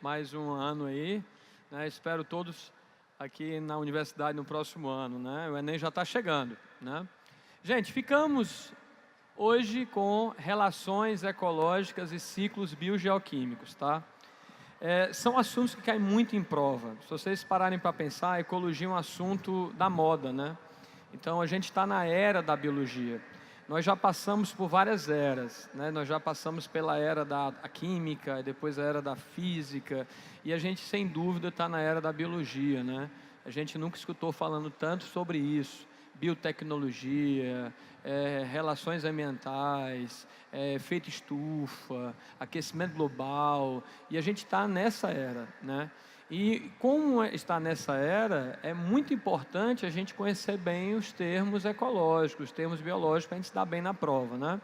mais um ano aí, né? Espero todos aqui na universidade no próximo ano, né? O Enem já está chegando, né? Gente, ficamos hoje com relações ecológicas e ciclos biogeoquímicos, tá? São assuntos que caem muito em prova. Se vocês pararem para pensar, a ecologia é um assunto da moda, né? Então, a gente está na era da biologia. Nós já passamos por várias eras, né? Nós já passamos pela era da química, depois a era da física, e a gente, sem dúvida, está na era da biologia, né? A gente nunca escutou falando tanto sobre isso. Biotecnologia, relações ambientais, efeito estufa, aquecimento global, e a gente está nessa era, né? E como está nessa era, é muito importante a gente conhecer bem os termos ecológicos, os termos biológicos, para a gente se dar bem na prova, né?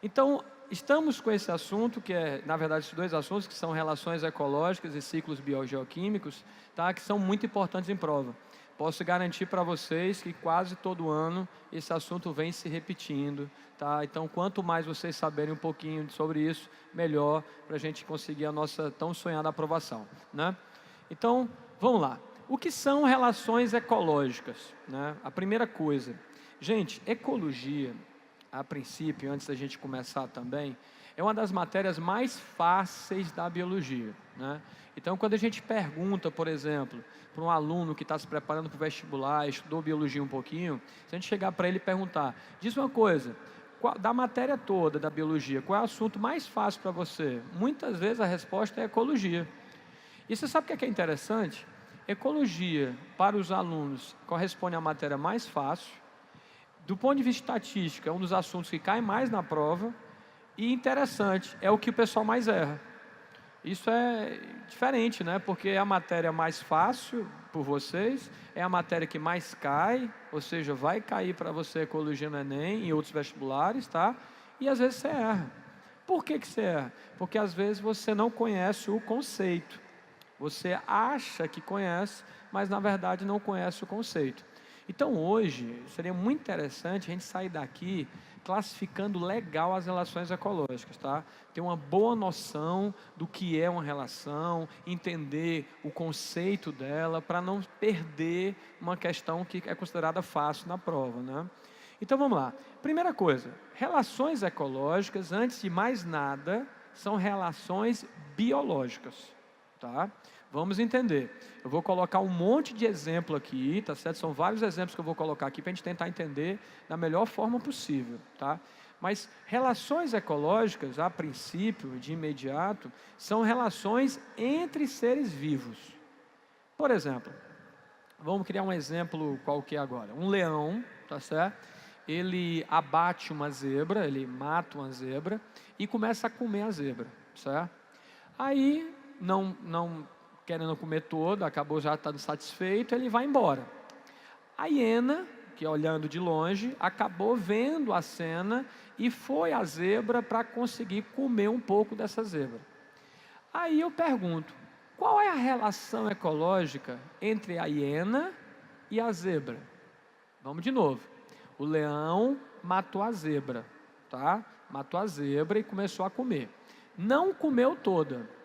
Então, estamos com esse assunto, que na verdade, esses dois assuntos, que são relações ecológicas e ciclos biogeoquímicos, tá? Que são muito importantes em prova. Posso garantir para vocês que quase todo ano esse assunto vem se repetindo, tá? Então, quanto mais vocês saberem um pouquinho sobre isso, melhor para a gente conseguir a nossa tão sonhada aprovação, né? Então, vamos lá. O que são relações ecológicas, né? A primeira coisa, gente, ecologia, a princípio, antes da gente começar também, é uma das matérias mais fáceis da biologia, né? Então, quando a gente pergunta, por exemplo, para um aluno que está se preparando para o vestibular, estudou biologia um pouquinho, se a gente chegar para ele e perguntar, diz uma coisa, da matéria toda da biologia, qual é o assunto mais fácil para você? Muitas vezes a resposta é ecologia. E você sabe o que é interessante? Ecologia, para os alunos, corresponde à matéria mais fácil. Do ponto de vista estatístico, é um dos assuntos que cai mais na prova. E interessante, é o que o pessoal mais erra. Isso é diferente, né? Porque é a matéria mais fácil por vocês, é a matéria que mais cai, ou seja, vai cair para você ecologia no Enem e outros vestibulares, tá? E às vezes você erra. Por que você erra? Porque às vezes você não conhece o conceito. Você acha que conhece, mas na verdade não conhece o conceito. Então hoje, seria muito interessante a gente sair daqui classificando legal as relações ecológicas, tá? Ter uma boa noção do que é uma relação, entender o conceito dela, para não perder uma questão que é considerada fácil na prova, né? Então vamos lá. Primeira coisa, relações ecológicas, antes de mais nada, são relações biológicas. Tá? Vamos entender. Eu vou colocar um monte de exemplo aqui, tá certo? São vários exemplos que eu vou colocar aqui para a gente tentar entender da melhor forma possível, tá? Mas relações ecológicas, a princípio, de imediato, são relações entre seres vivos. Por exemplo, vamos criar um exemplo qualquer agora. Um leão, tá certo? Ele abate uma zebra, ele mata uma zebra e começa a comer a zebra, certo? Aí não querendo comer todo, acabou já estando satisfeito, ele vai embora. A hiena, que olhando de longe, acabou vendo a cena e foi à zebra para conseguir comer um pouco dessa zebra. Aí eu pergunto, qual é a relação ecológica entre a hiena e a zebra? Vamos de novo. O leão matou a zebra, tá? Matou a zebra e começou a comer. Não comeu toda.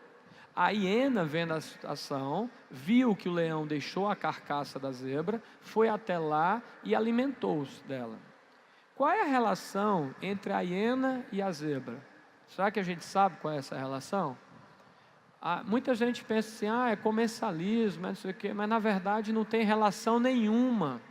A hiena, vendo a situação, viu que o leão deixou a carcaça da zebra, foi até lá e alimentou-se dela. Qual é a relação entre a hiena e a zebra? Será que a gente sabe qual é essa relação? Muita gente pensa assim, é comensalismo, não sei o quê, mas na verdade não tem relação nenhuma.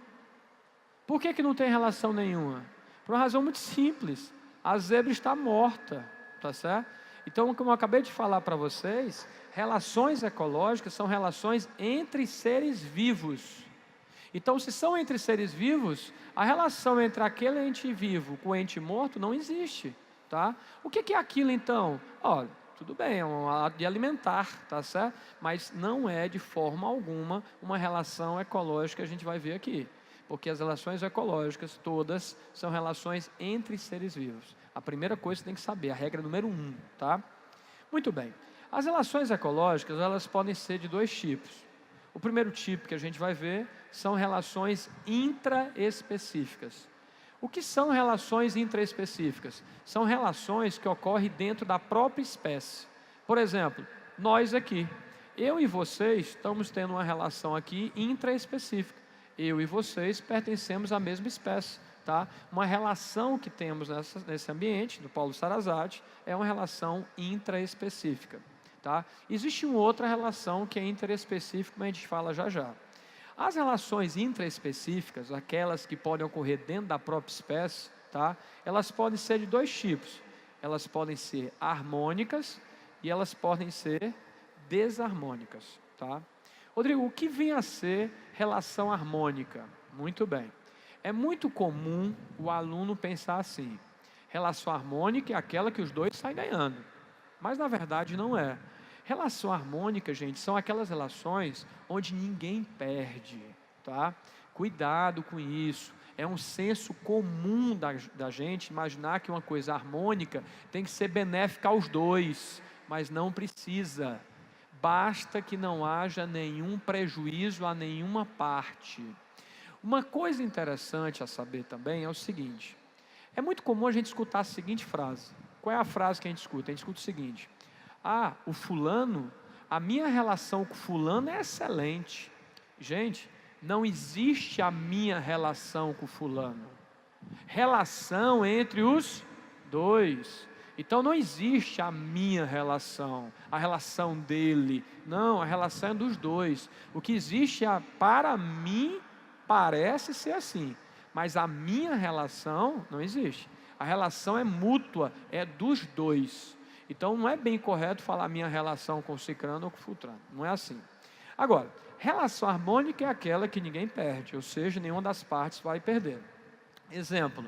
Por que não tem relação nenhuma? Por uma razão muito simples, a zebra está morta, tá certo? Então, como eu acabei de falar para vocês, relações ecológicas são relações entre seres vivos. Então, se são entre seres vivos, a relação entre aquele ente vivo com o ente morto não existe, tá? O que é aquilo então? Olha, tudo bem, é um ato de alimentar, tá certo? Mas não é de forma alguma uma relação ecológica que a gente vai ver aqui. Porque as relações ecológicas todas são relações entre seres vivos. A primeira coisa que você tem que saber, a regra número 1, tá? Muito bem. As relações ecológicas, elas podem ser de dois tipos. O primeiro tipo que a gente vai ver são relações intraespecíficas. O que são relações intraespecíficas? São relações que ocorrem dentro da própria espécie. Por exemplo, Nós aqui, eu e vocês estamos tendo uma relação aqui intraespecífica. Eu e vocês pertencemos à mesma espécie, tá? Uma relação que temos nesse ambiente, do Paulo Sarazate, é uma relação intraespecífica, tá? Existe uma outra relação que é interespecífica, mas a gente fala já já. As relações intraespecíficas, aquelas que podem ocorrer dentro da própria espécie, tá? Elas podem ser de dois tipos. Elas podem ser harmônicas e elas podem ser desarmônicas, tá? Rodrigo, o que vem a ser relação harmônica? Muito bem. É muito comum o aluno pensar assim: relação harmônica é aquela que os dois saem ganhando. Mas na verdade não é. Relação harmônica, gente, são aquelas relações onde ninguém perde, tá? Cuidado com isso. É um senso comum da gente imaginar que uma coisa harmônica tem que ser benéfica aos dois, mas não precisa. Basta que não haja nenhum prejuízo a nenhuma parte. Uma coisa interessante a saber também é o seguinte: é muito comum a gente escutar a seguinte frase. Qual é a frase que a gente escuta? A gente escuta o seguinte: ah, o fulano, a minha relação com o fulano é excelente. Gente, não existe a minha relação com o fulano. Relação entre os dois. Então não existe a minha relação, a relação dele. Não, a relação é dos dois. O que existe para mim parece ser assim, mas a minha relação não existe. A relação é mútua, é dos dois. Então não é bem correto falar minha relação com o cicrano ou com o fultrano. Não é assim. Agora, relação harmônica é aquela que ninguém perde, ou seja, nenhuma das partes vai perder. Exemplo: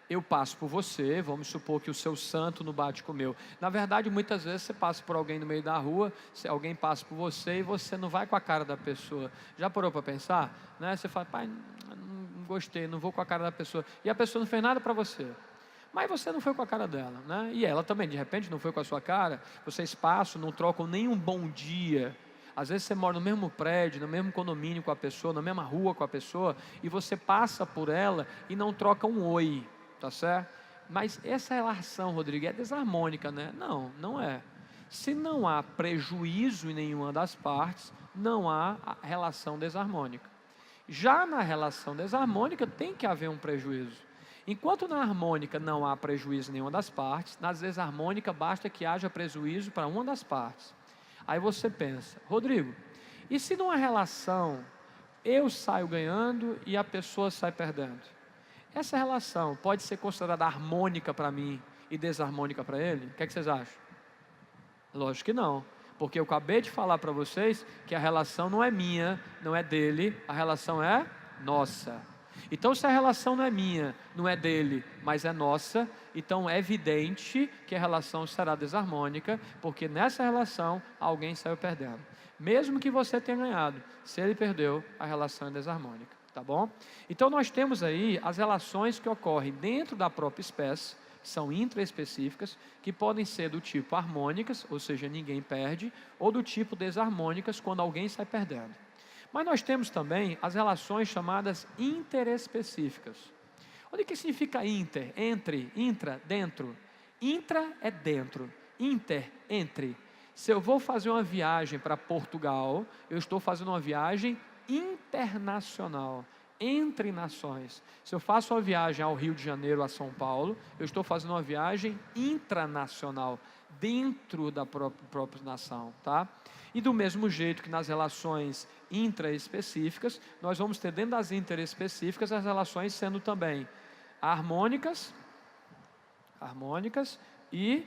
eu passo por você, vamos supor que o seu santo não bate com o meu. Na verdade, muitas vezes você passa por alguém no meio da rua, alguém passa por você e você não vai com a cara da pessoa. Já parou para pensar? Né? Você fala: pai, não gostei, não vou com a cara da pessoa. E a pessoa não fez nada para você. Mas você não foi com a cara dela, né? E ela também, de repente, não foi com a sua cara. Vocês passam, não trocam nem um bom dia. Às vezes você mora no mesmo prédio, no mesmo condomínio com a pessoa, na mesma rua com a pessoa, e você passa por ela e não troca um oi. Tá certo? Mas essa relação, Rodrigo, é desarmônica, né? Não, não é. Se não há prejuízo em nenhuma das partes, não há relação desarmônica. Já na relação desarmônica tem que haver um prejuízo. Enquanto na harmônica não há prejuízo em nenhuma das partes, na desarmônica basta que haja prejuízo para uma das partes. Aí você pensa: Rodrigo, e se numa relação eu saio ganhando e a pessoa sai perdendo? Essa relação pode ser considerada harmônica para mim e desarmônica para ele? O que é que vocês acham? Lógico que não, porque eu acabei de falar para vocês que a relação não é minha, não é dele, a relação é nossa. Então, se a relação não é minha, não é dele, mas é nossa, então é evidente que a relação será desarmônica, porque nessa relação alguém saiu perdendo. Mesmo que você tenha ganhado, se ele perdeu, a relação é desarmônica. Tá bom? Então nós temos aí as relações que ocorrem dentro da própria espécie, são intraespecíficas, que podem ser do tipo harmônicas, ou seja, ninguém perde, ou do tipo desarmônicas, quando alguém sai perdendo. Mas nós temos também as relações chamadas interespecíficas. Olha o que significa inter, entre, intra, dentro. Intra é dentro, inter, entre. Se eu vou fazer uma viagem para Portugal, eu estou fazendo uma viagem internacional, entre nações. Se eu faço uma viagem ao Rio de Janeiro, a São Paulo, eu estou fazendo uma viagem intranacional, dentro da própria nação, tá? E do mesmo jeito que nas relações intraespecíficas, nós vamos ter dentro das interespecíficas as relações sendo também harmônicas e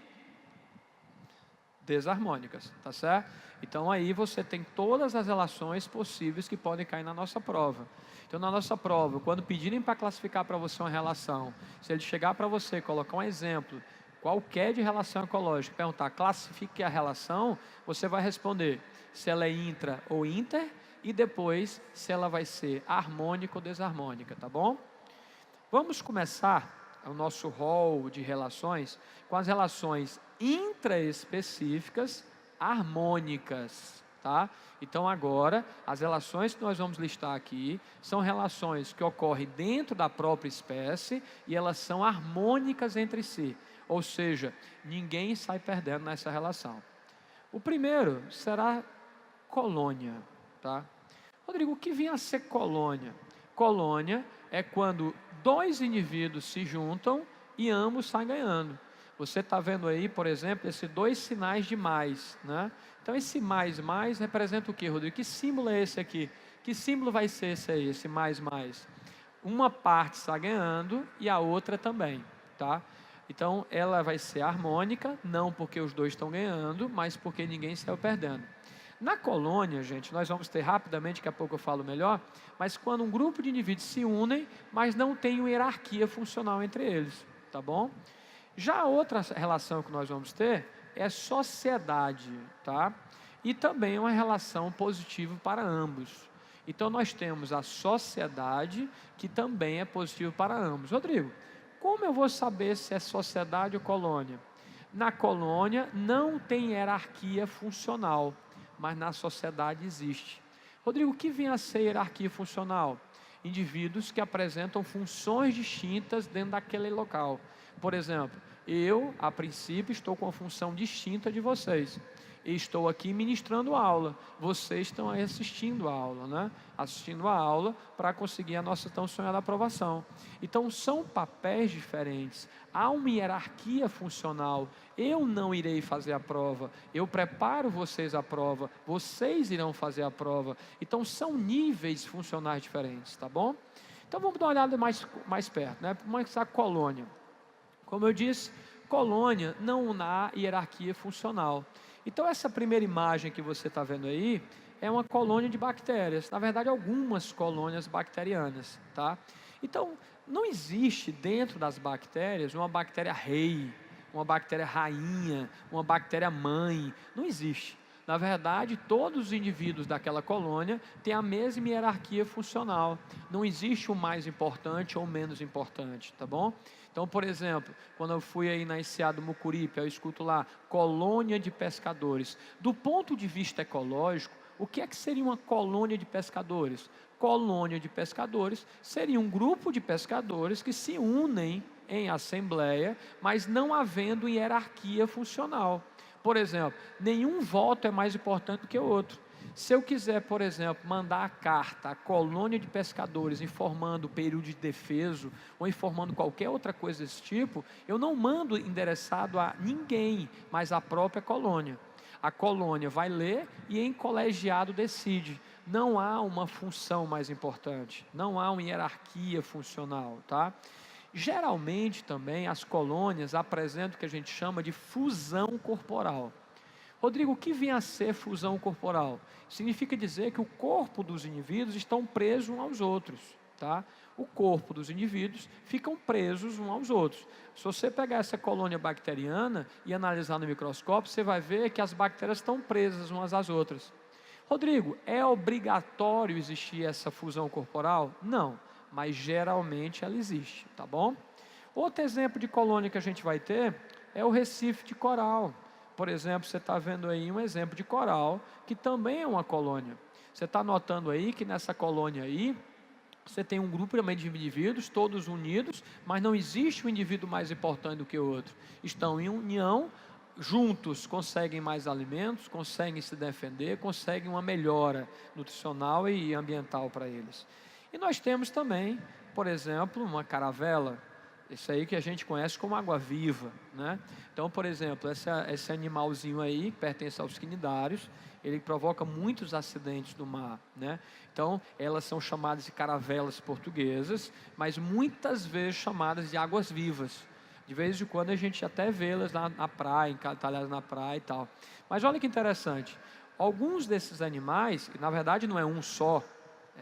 desarmônicas, tá certo? Então aí você tem todas as relações possíveis que podem cair na nossa prova. Então na nossa prova, quando pedirem para classificar para você uma relação, se ele chegar para você e colocar um exemplo qualquer de relação ecológica, perguntar, classifique a relação, você vai responder se ela é intra ou inter, e depois se ela vai ser harmônica ou desarmônica, tá bom? Vamos começar o nosso rol de relações com as relações intraespecíficas harmônicas, tá? Então agora, as relações que nós vamos listar aqui são relações que ocorrem dentro da própria espécie e elas são harmônicas entre si, ou seja, ninguém sai perdendo nessa relação. O primeiro será colônia, tá? Rodrigo, o que vem a ser colônia? Colônia é quando dois indivíduos se juntam e ambos saem ganhando. Você está vendo aí, por exemplo, esses dois sinais de mais, né? Então, esse mais representa o que, Rodrigo? Que símbolo é esse aqui? Que símbolo vai ser esse aí, esse mais? Uma parte está ganhando e a outra também, tá? Então, ela vai ser harmônica, não porque os dois estão ganhando, mas porque ninguém saiu perdendo. Na colônia, gente, nós vamos ter rapidamente, daqui a pouco eu falo melhor, mas quando um grupo de indivíduos se unem, mas não tem uma hierarquia funcional entre eles, tá bom? Já a outra relação que nós vamos ter é sociedade, tá? E também uma relação positiva para ambos. Então, nós temos a sociedade, que também é positivo para ambos. Rodrigo, como eu vou saber se é sociedade ou colônia? Na colônia não tem hierarquia funcional, mas na sociedade existe. Rodrigo, o que vem a ser hierarquia funcional? Indivíduos que apresentam funções distintas dentro daquele local. Por exemplo, eu, a princípio, estou com uma função distinta de vocês. Estou aqui ministrando aula, vocês estão aí assistindo a aula, né? Assistindo a aula para conseguir a nossa tão sonhada aprovação. Então, são papéis diferentes, há uma hierarquia funcional. Eu não irei fazer a prova, eu preparo vocês a prova, vocês irão fazer a prova. Então, são níveis funcionais diferentes, tá bom? Então, vamos dar uma olhada mais perto, né? Vamos a colônia. Como eu disse, colônia não há hierarquia funcional. Então, essa primeira imagem que você está vendo aí é uma colônia de bactérias. Na verdade, algumas colônias bacterianas, tá? Então, não existe dentro das bactérias uma bactéria rei, uma bactéria rainha, uma bactéria mãe. Não existe. Na verdade, todos os indivíduos daquela colônia têm a mesma hierarquia funcional. Não existe o mais importante ou menos importante, tá bom? Então, por exemplo, quando eu fui aí na ICA do Mucuripe, eu escuto lá, colônia de pescadores. Do ponto de vista ecológico, o que é que seria uma colônia de pescadores? Colônia de pescadores seria um grupo de pescadores que se unem em assembleia, mas não havendo hierarquia funcional. Por exemplo, nenhum voto é mais importante do que o outro. Se eu quiser, por exemplo, mandar a carta à colônia de pescadores informando o período de defeso ou informando qualquer outra coisa desse tipo, eu não mando endereçado a ninguém, mas à própria colônia. A colônia vai ler e em colegiado decide. Não há uma função mais importante, não há uma hierarquia funcional, tá? Geralmente também as colônias apresentam o que a gente chama de fusão corporal. Rodrigo, o que vem a ser fusão corporal? Significa dizer que o corpo dos indivíduos estão presos uns aos outros, tá? O corpo dos indivíduos ficam presos uns aos outros. Se você pegar essa colônia bacteriana e analisar no microscópio, você vai ver que as bactérias estão presas umas às outras. Rodrigo, é obrigatório existir essa fusão corporal? Não, mas geralmente ela existe, tá bom? Outro exemplo de colônia que a gente vai ter é o recife de coral. Por exemplo, você está vendo aí um exemplo de coral, que também é uma colônia. Você está notando aí que nessa colônia aí, você tem um grupo também de indivíduos, todos unidos, mas não existe um indivíduo mais importante do que o outro. Estão em união, juntos conseguem mais alimentos, conseguem se defender, conseguem uma melhora nutricional e ambiental para eles. E nós temos também, por exemplo, uma caravela. Isso aí que a gente conhece como água-viva, né? Então, por exemplo, esse animalzinho aí, que pertence aos quinidários, ele provoca muitos acidentes no mar, né? Então, elas são chamadas de caravelas portuguesas, mas muitas vezes chamadas de águas-vivas. De vez em quando a gente até vê-las lá na praia, entalhadas na praia e tal. Mas olha que interessante, alguns desses animais, na verdade não é um só,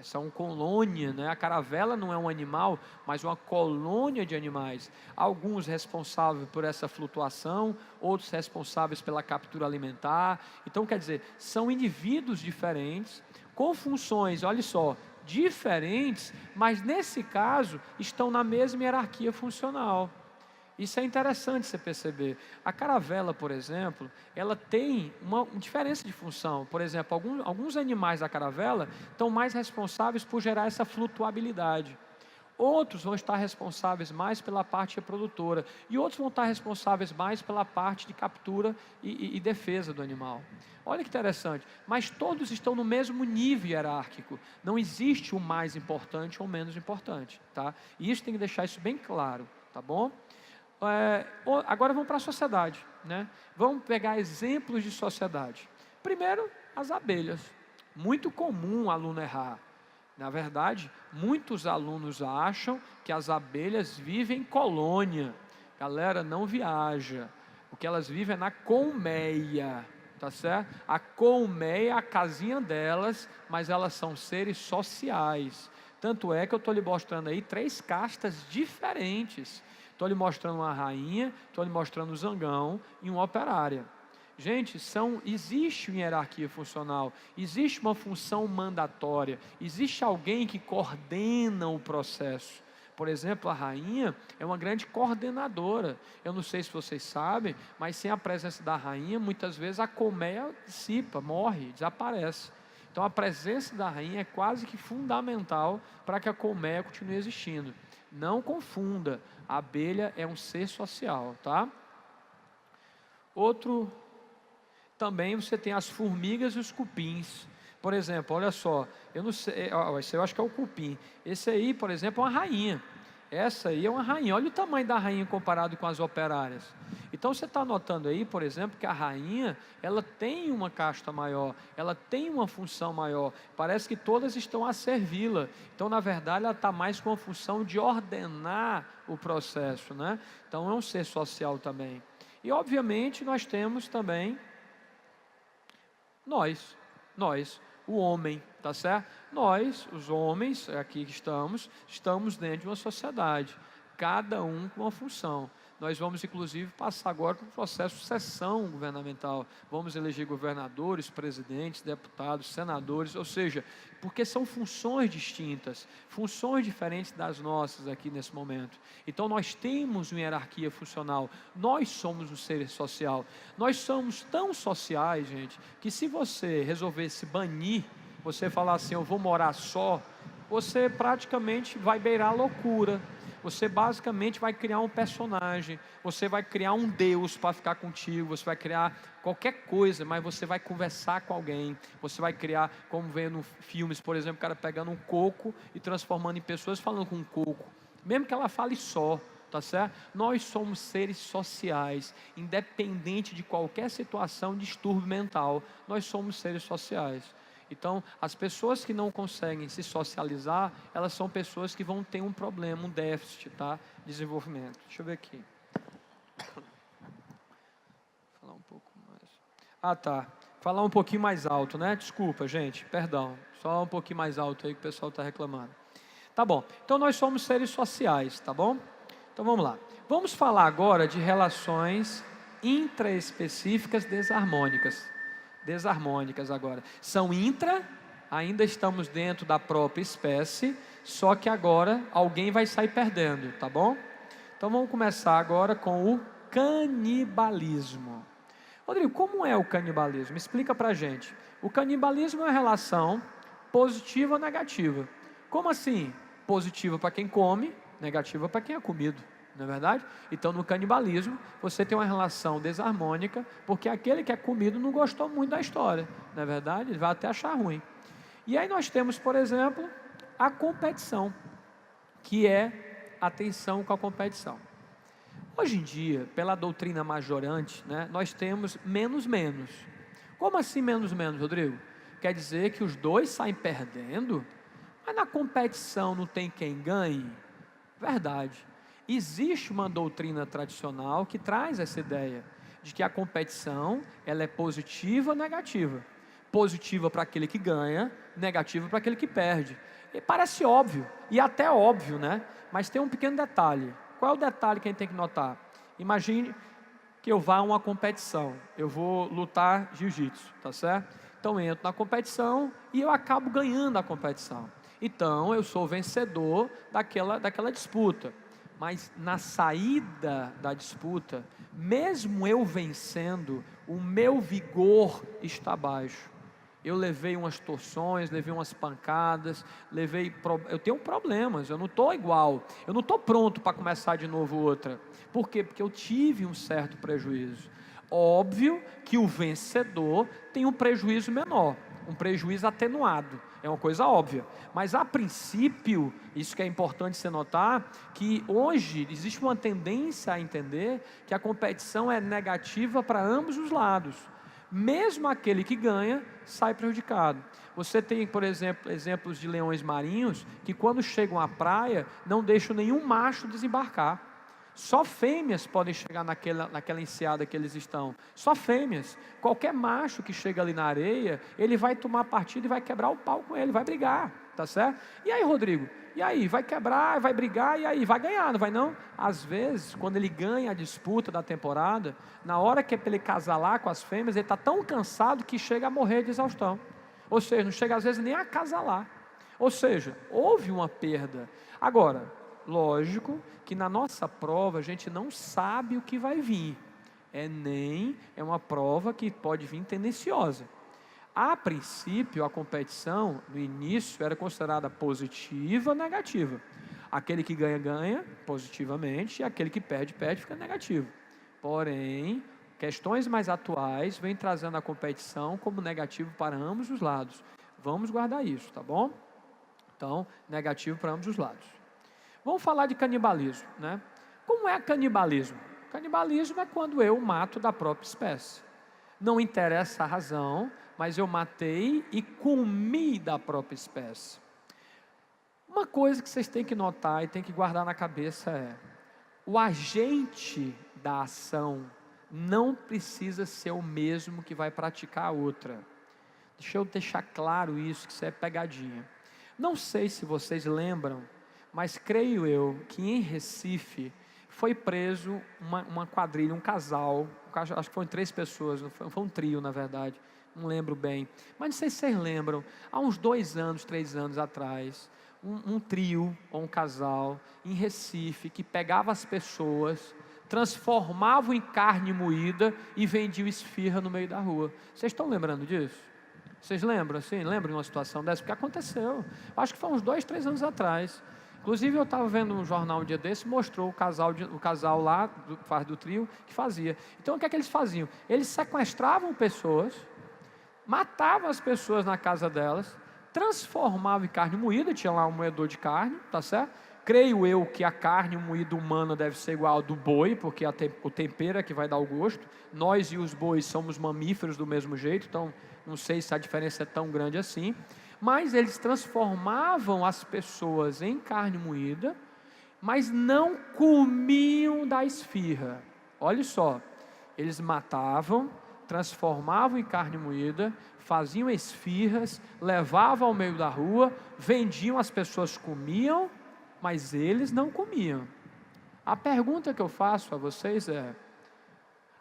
são colônia, né? A caravela não é um animal, mas uma colônia de animais. Alguns responsáveis por essa flutuação, outros responsáveis pela captura alimentar. Então, quer dizer, são indivíduos diferentes, com funções, olha só, diferentes, mas nesse caso estão na mesma hierarquia funcional. Isso é interessante você perceber. A caravela, por exemplo, ela tem uma diferença de função. Por exemplo, alguns animais da caravela estão mais responsáveis por gerar essa flutuabilidade. Outros vão estar responsáveis mais pela parte reprodutora e outros vão estar responsáveis mais pela parte de captura e defesa do animal. Olha que interessante, mas todos estão no mesmo nível hierárquico, não existe o mais importante ou o menos importante, tá? E isso tem que deixar isso bem claro, tá bom? Agora vamos para a sociedade, né? Vamos pegar exemplos de sociedade. Primeiro, as abelhas. Muito comum o aluno errar. Na verdade, muitos alunos acham que as abelhas vivem em colônia. Galera, não viaja. O que elas vivem é na colmeia, tá certo? A colmeia é a casinha delas, mas elas são seres sociais. Tanto é que eu estou lhe mostrando aí 3 castas diferentes. Estou lhe mostrando uma rainha, estou lhe mostrando um zangão e uma operária. Gente, existe uma hierarquia funcional, existe uma função mandatória, existe alguém que coordena o processo. Por exemplo, a rainha é uma grande coordenadora. Eu não sei se vocês sabem, mas sem a presença da rainha, muitas vezes a colmeia dissipa, morre, desaparece. Então a presença da rainha é quase que fundamental para que a colmeia continue existindo. Não confunda, a abelha é um ser social, tá? Outro, também você tem as formigas e os cupins. Por exemplo, olha só, eu não sei, esse eu acho que é o cupim. Esse aí, por exemplo, é uma rainha. Essa aí é uma rainha. Olha o tamanho da rainha comparado com as operárias. Então você está notando aí, por exemplo, que a rainha, ela tem uma casta maior, ela tem uma função maior. Parece que todas estão a servi-la. Então, na verdade, ela está mais com a função de ordenar o processo, né? Então, é um ser social também. E, obviamente, nós temos também nós, o homem, tá certo? Nós, os homens, aqui que estamos dentro de uma sociedade, cada um com uma função. Nós vamos, inclusive, passar agora para o processo de sucessão governamental. Vamos eleger governadores, presidentes, deputados, senadores, ou seja, porque são funções distintas, funções diferentes das nossas aqui nesse momento. Então, nós temos uma hierarquia funcional, nós somos um ser social. Nós somos tão sociais, gente, que se você resolver se banir, você falar assim, eu vou morar só, você praticamente vai beirar a loucura. Você basicamente vai criar um personagem, você vai criar um Deus para ficar contigo, você vai criar qualquer coisa, mas você vai conversar com alguém, você vai criar, como vê no filmes, por exemplo, o cara pegando um coco e transformando em pessoas falando com um coco, mesmo que ela fale só, tá certo? Nós somos seres sociais, independente de qualquer situação de distúrbio mental, nós somos seres sociais. Então, as pessoas que não conseguem se socializar, elas são pessoas que vão ter um problema, um déficit, tá? Desenvolvimento. Deixa eu ver aqui. Falar um pouco mais. Tá. Falar um pouquinho mais alto, né? Desculpa, gente, perdão. Só um pouquinho mais alto aí que o pessoal está reclamando. Tá bom. Então, nós somos seres sociais, tá bom? Então, vamos lá. Vamos falar agora de relações intraespecíficas desarmônicas agora. São ainda estamos dentro da própria espécie, só que agora alguém vai sair perdendo, tá bom? Então vamos começar agora com o canibalismo. Rodrigo, como é o canibalismo? Explica pra gente. O canibalismo é uma relação positiva ou negativa. Como assim? Positiva para quem come, negativa para quem é comido. Não é verdade? Então, no canibalismo, você tem uma relação desarmônica, porque aquele que é comido não gostou muito da história, não é verdade? Ele vai até achar ruim. E aí nós temos, por exemplo, a competição, que é a tensão com a competição. Hoje em dia, pela doutrina majorante, né, nós temos menos. Como assim menos, Rodrigo? Quer dizer que os dois saem perdendo? Mas na competição não tem quem ganhe? Verdade. Existe uma doutrina tradicional que traz essa ideia de que a competição ela é positiva ou negativa. Positiva para aquele que ganha, negativa para aquele que perde. E parece óbvio, e até óbvio, né? Mas tem um pequeno detalhe. Qual é o detalhe que a gente tem que notar? Imagine que eu vá a uma competição, eu vou lutar jiu-jitsu, tá certo? Então eu entro na competição e eu acabo ganhando a competição. Então eu sou o vencedor daquela disputa. Mas na saída da disputa, mesmo eu vencendo, o meu vigor está baixo. Eu levei umas torções, levei umas pancadas, eu tenho problemas, eu não estou igual, eu não estou pronto para começar de novo outra. Por quê? Porque eu tive um certo prejuízo. Óbvio que o vencedor tem um prejuízo menor, um prejuízo atenuado, é uma coisa óbvia. Mas a princípio, isso que é importante você notar, que hoje existe uma tendência a entender que a competição é negativa para ambos os lados. Mesmo aquele que ganha, sai prejudicado. Você tem, por exemplo, exemplos de leões marinhos, que quando chegam à praia, não deixam nenhum macho desembarcar. Só fêmeas podem chegar naquela enseada que eles estão. Só fêmeas. Qualquer macho que chega ali na areia, ele vai tomar partida e vai quebrar o pau com ele, vai brigar, tá certo? E aí, Rodrigo? E aí, vai quebrar, vai brigar, e aí, vai ganhar, não vai não? Às vezes, quando ele ganha a disputa da temporada, na hora que é para ele casalar com as fêmeas, ele está tão cansado que chega a morrer de exaustão. Ou seja, não chega às vezes nem a acasalar. Ou seja, houve uma perda. Agora, lógico que na nossa prova a gente não sabe o que vai vir. É uma prova que pode vir tendenciosa. A princípio, a competição, no início, era considerada positiva ou negativa. Aquele que ganha, ganha positivamente, e aquele que perde, perde, fica negativo. Porém, questões mais atuais vêm trazendo a competição como negativo para ambos os lados. Vamos guardar isso, tá bom? Então, negativo para ambos os lados. Vamos falar de canibalismo, né? Como é canibalismo? Canibalismo é quando eu mato da própria espécie. Não interessa a razão, mas eu matei e comi da própria espécie. Uma coisa que vocês têm que notar e têm que guardar na cabeça é: o agente da ação não precisa ser o mesmo que vai praticar a outra. Deixa eu deixar claro isso, que isso é pegadinha. Não sei se vocês lembram, mas creio eu que em Recife foi preso uma quadrilha, um casal, acho que foram 3 pessoas, foi um trio na verdade, não lembro bem, mas não sei se vocês lembram, há uns 2 anos, 3 anos atrás, um trio ou um casal em Recife que pegava as pessoas, transformava em carne moída e vendia esfirra no meio da rua. Vocês estão lembrando disso? Vocês lembram assim? Lembram de uma situação dessa? Porque aconteceu, acho que foi uns 2, 3 anos atrás. Inclusive eu estava vendo um jornal um dia desse, mostrou o casal lá, do trio, que fazia. Então o que é que eles faziam? Eles sequestravam pessoas, matavam as pessoas na casa delas, transformavam em carne moída, tinha lá um moedor de carne, tá certo? Creio eu que a carne moída humana deve ser igual ao do boi, porque o tempero é que vai dar o gosto. Nós e os bois somos mamíferos do mesmo jeito, então não sei se a diferença é tão grande assim. Mas eles transformavam as pessoas em carne moída, mas não comiam da esfirra. Olha só, eles matavam, transformavam em carne moída, faziam esfirras, levavam ao meio da rua, vendiam, as pessoas comiam, mas eles não comiam. A pergunta que eu faço a vocês é: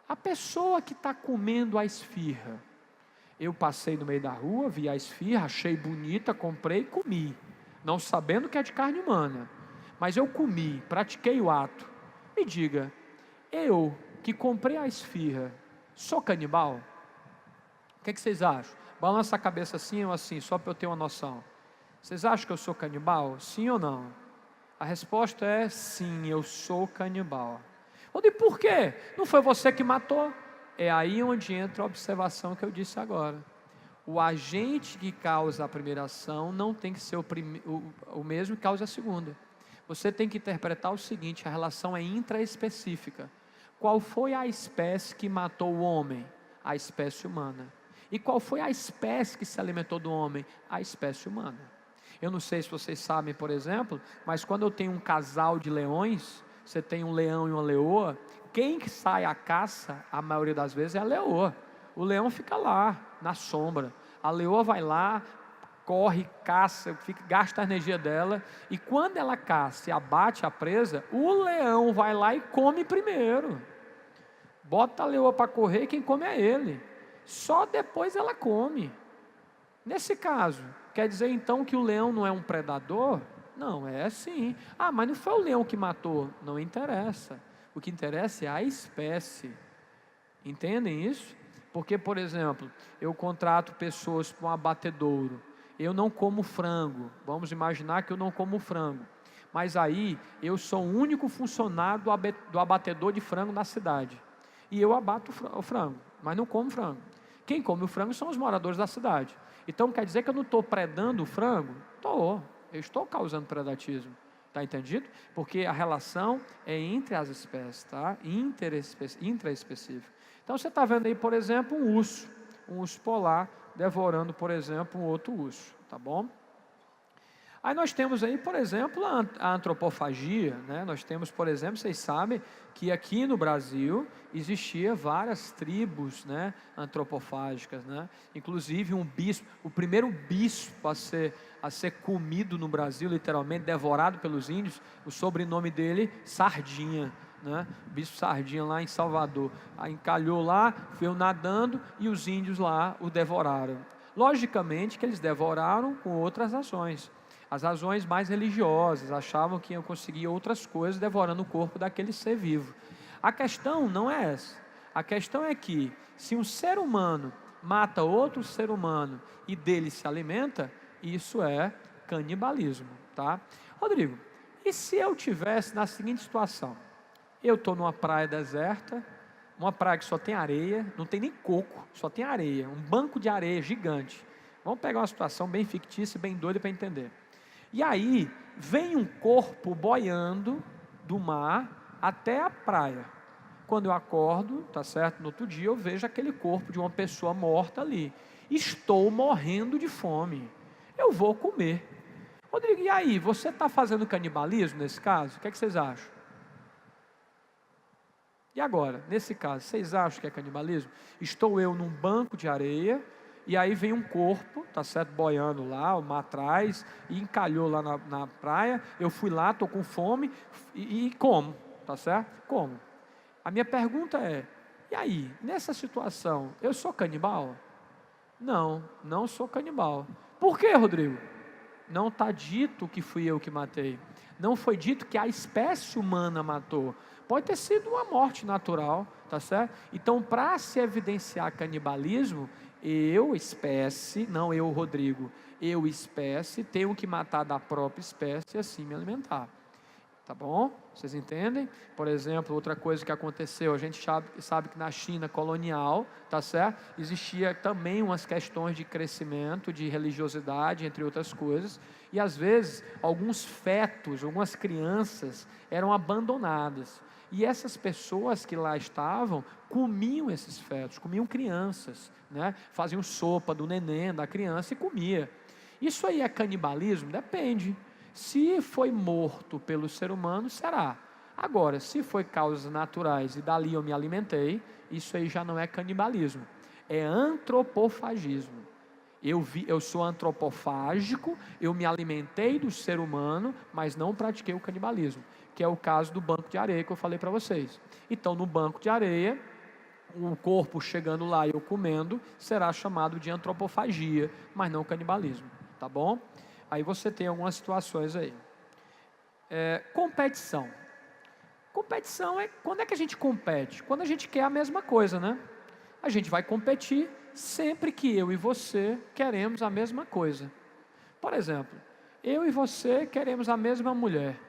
a pessoa que está comendo a esfirra, eu passei no meio da rua, vi a esfirra, achei bonita, comprei e comi, não sabendo que é de carne humana, mas eu comi, pratiquei o ato. Me diga, eu que comprei a esfirra, sou canibal? O que vocês acham? Balança a cabeça assim ou assim, só para eu ter uma noção. Vocês acham que eu sou canibal? Sim ou não? A resposta é sim, eu sou canibal. E por quê? Não foi você que matou? É aí onde entra a observação que eu disse agora. O agente que causa a primeira ação não tem que ser o mesmo que causa a segunda. Você tem que interpretar o seguinte: a relação é intraespecífica. Qual foi a espécie que matou o homem? A espécie humana. E qual foi a espécie que se alimentou do homem? A espécie humana. Eu não sei se vocês sabem, por exemplo, mas quando eu tenho um casal de leões, você tem um leão e uma leoa, quem que sai à caça, a maioria das vezes, é a leoa. O leão fica lá, na sombra. A leoa vai lá, corre, caça, gasta a energia dela, e quando ela caça e abate a presa, o leão vai lá e come primeiro. Bota a leoa para correr, quem come é ele. Só depois ela come. Nesse caso, quer dizer então que o leão não é um predador? Não, é sim. Ah, mas não foi o leão que matou. Não interessa. O que interessa é a espécie. Entendem isso? Porque, por exemplo, eu contrato pessoas para um abatedouro, eu não como frango, vamos imaginar que eu não como frango, mas aí eu sou o único funcionário do abatedor de frango na cidade, e eu abato o frango, mas não como frango. Quem come o frango são os moradores da cidade. Então quer dizer que eu não estou predando o frango? Eu estou causando predatismo. Está entendido? Porque a relação é entre as espécies, tá? Intraespecífica. Então você está vendo aí, por exemplo, um urso polar devorando, por exemplo, um outro urso, tá bom? Aí nós temos aí, por exemplo, a antropofagia, né? Nós temos, por exemplo, vocês sabem que aqui no Brasil existia várias tribos, né, antropofágicas, né? Inclusive um bispo, o primeiro bispo a ser comido no Brasil, literalmente devorado pelos índios, o sobrenome dele, Sardinha, né? Bispo Sardinha lá em Salvador, aí encalhou lá, veio nadando e os índios lá o devoraram. Logicamente que eles devoraram com outras ações. As razões mais religiosas, achavam que iam conseguir outras coisas devorando o corpo daquele ser vivo. A questão não é essa. A questão é que, se um ser humano mata outro ser humano e dele se alimenta, isso é canibalismo, tá? Rodrigo, e se eu tivesse na seguinte situação? Eu estou numa praia deserta, uma praia que só tem areia, não tem nem coco, só tem areia, um banco de areia gigante. Vamos pegar uma situação bem fictícia, bem doida para entender. E aí, vem um corpo boiando do mar até a praia. Quando eu acordo, tá certo? No outro dia eu vejo aquele corpo de uma pessoa morta ali. Estou morrendo de fome. Eu vou comer. Rodrigo, e aí? Você está fazendo canibalismo nesse caso? O que é que vocês acham? E agora, nesse caso, vocês acham que é canibalismo? Estou eu num banco de areia, e aí vem um corpo, tá certo, boiando lá, o mar atrás, e encalhou lá na praia, eu fui lá, estou com fome, e como, tá certo? Como? A minha pergunta é, e aí, nessa situação, eu sou canibal? Não, não sou canibal. Por quê, Rodrigo? Não está dito que fui eu que matei. Não foi dito que a espécie humana matou. Pode ter sido uma morte natural, tá certo? Então, para se evidenciar canibalismo, eu, espécie, não eu, Rodrigo, eu, espécie, tenho que matar da própria espécie e assim me alimentar. Tá bom? Vocês entendem? Por exemplo, outra coisa que aconteceu, a gente sabe que na China colonial, tá certo? Existia também umas questões de crescimento, de religiosidade, entre outras coisas, e às vezes alguns fetos, algumas crianças eram abandonadas. E essas pessoas que lá estavam, comiam esses fetos, comiam crianças, né? Faziam sopa do neném, da criança e comia. Isso aí é canibalismo? Depende. Se foi morto pelo ser humano, será. Agora, se foi causas naturais e dali eu me alimentei, isso aí já não é canibalismo, é antropofagismo. Eu sou antropofágico, eu me alimentei do ser humano, mas não pratiquei o canibalismo, que é o caso do banco de areia que eu falei para vocês. Então, no banco de areia, o corpo chegando lá e eu comendo, será chamado de antropofagia, mas não canibalismo, tá bom? Aí você tem algumas situações aí. Competição. Competição é, quando é que a gente compete? Quando a gente quer a mesma coisa, né? A gente vai competir sempre que eu e você queremos a mesma coisa. Por exemplo, eu e você queremos a mesma mulher.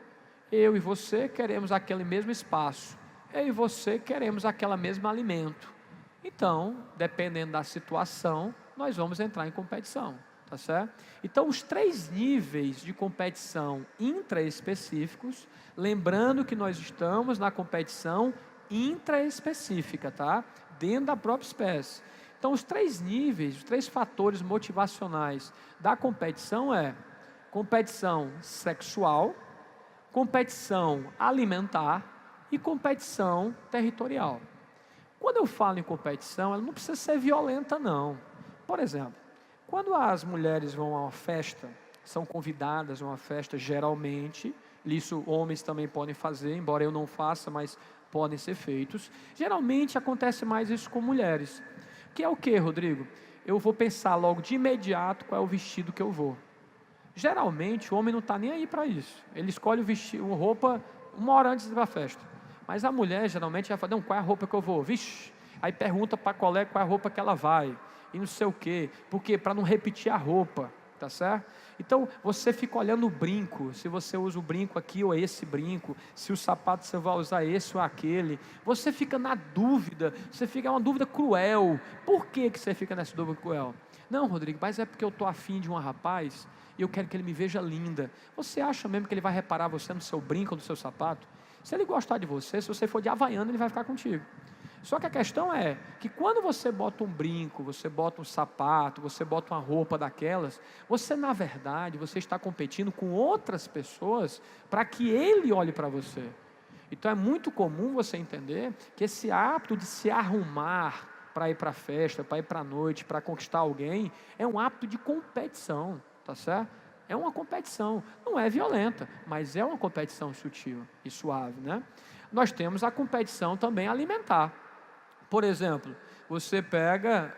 Eu e você queremos aquele mesmo espaço. Eu e você queremos aquele mesmo alimento. Então, dependendo da situação, nós vamos entrar em competição. Tá certo? Então, os 3 níveis de competição intraespecíficos, lembrando que nós estamos na competição intraespecífica, tá? Dentro da própria espécie. Então, os 3 níveis, os 3 fatores motivacionais da competição é competição sexual, competição alimentar e competição territorial. Quando eu falo em competição, ela não precisa ser violenta, não. Por exemplo, quando as mulheres vão a uma festa, são convidadas a uma festa, geralmente, isso homens também podem fazer, embora eu não faça, mas podem ser feitos. Geralmente acontece mais isso com mulheres. Que é o que, Rodrigo? Eu vou pensar logo de imediato qual é o vestido que eu vou. Geralmente o homem não está nem aí para isso. Ele escolhe o vestido, roupa 1 hora antes da festa. Mas a mulher geralmente vai falar, não, qual é a roupa que eu vou? Vixe, aí pergunta para qual é a roupa que ela vai, e não sei o quê, porque para não repetir a roupa, tá certo? Então você fica olhando o brinco, se você usa o brinco aqui ou esse brinco, se o sapato você vai usar esse ou aquele, você fica na dúvida, é uma dúvida cruel. Por que você fica nessa dúvida cruel? Não, Rodrigo, mas é porque eu estou afim de um rapaz e eu quero que ele me veja linda. Você acha mesmo que ele vai reparar você no seu brinco ou no seu sapato? Se ele gostar de você, se você for de Havaiana, ele vai ficar contigo. Só que a questão é que quando você bota um brinco, você bota um sapato, você bota uma roupa daquelas, você na verdade, você está competindo com outras pessoas para que ele olhe para você. Então é muito comum você entender que esse hábito de se arrumar para ir para a festa, para ir para a noite, para conquistar alguém, é um hábito de competição, tá certo? É uma competição, não é violenta, mas é uma competição sutil e suave, né? Nós temos a competição também alimentar. Por exemplo, você pega,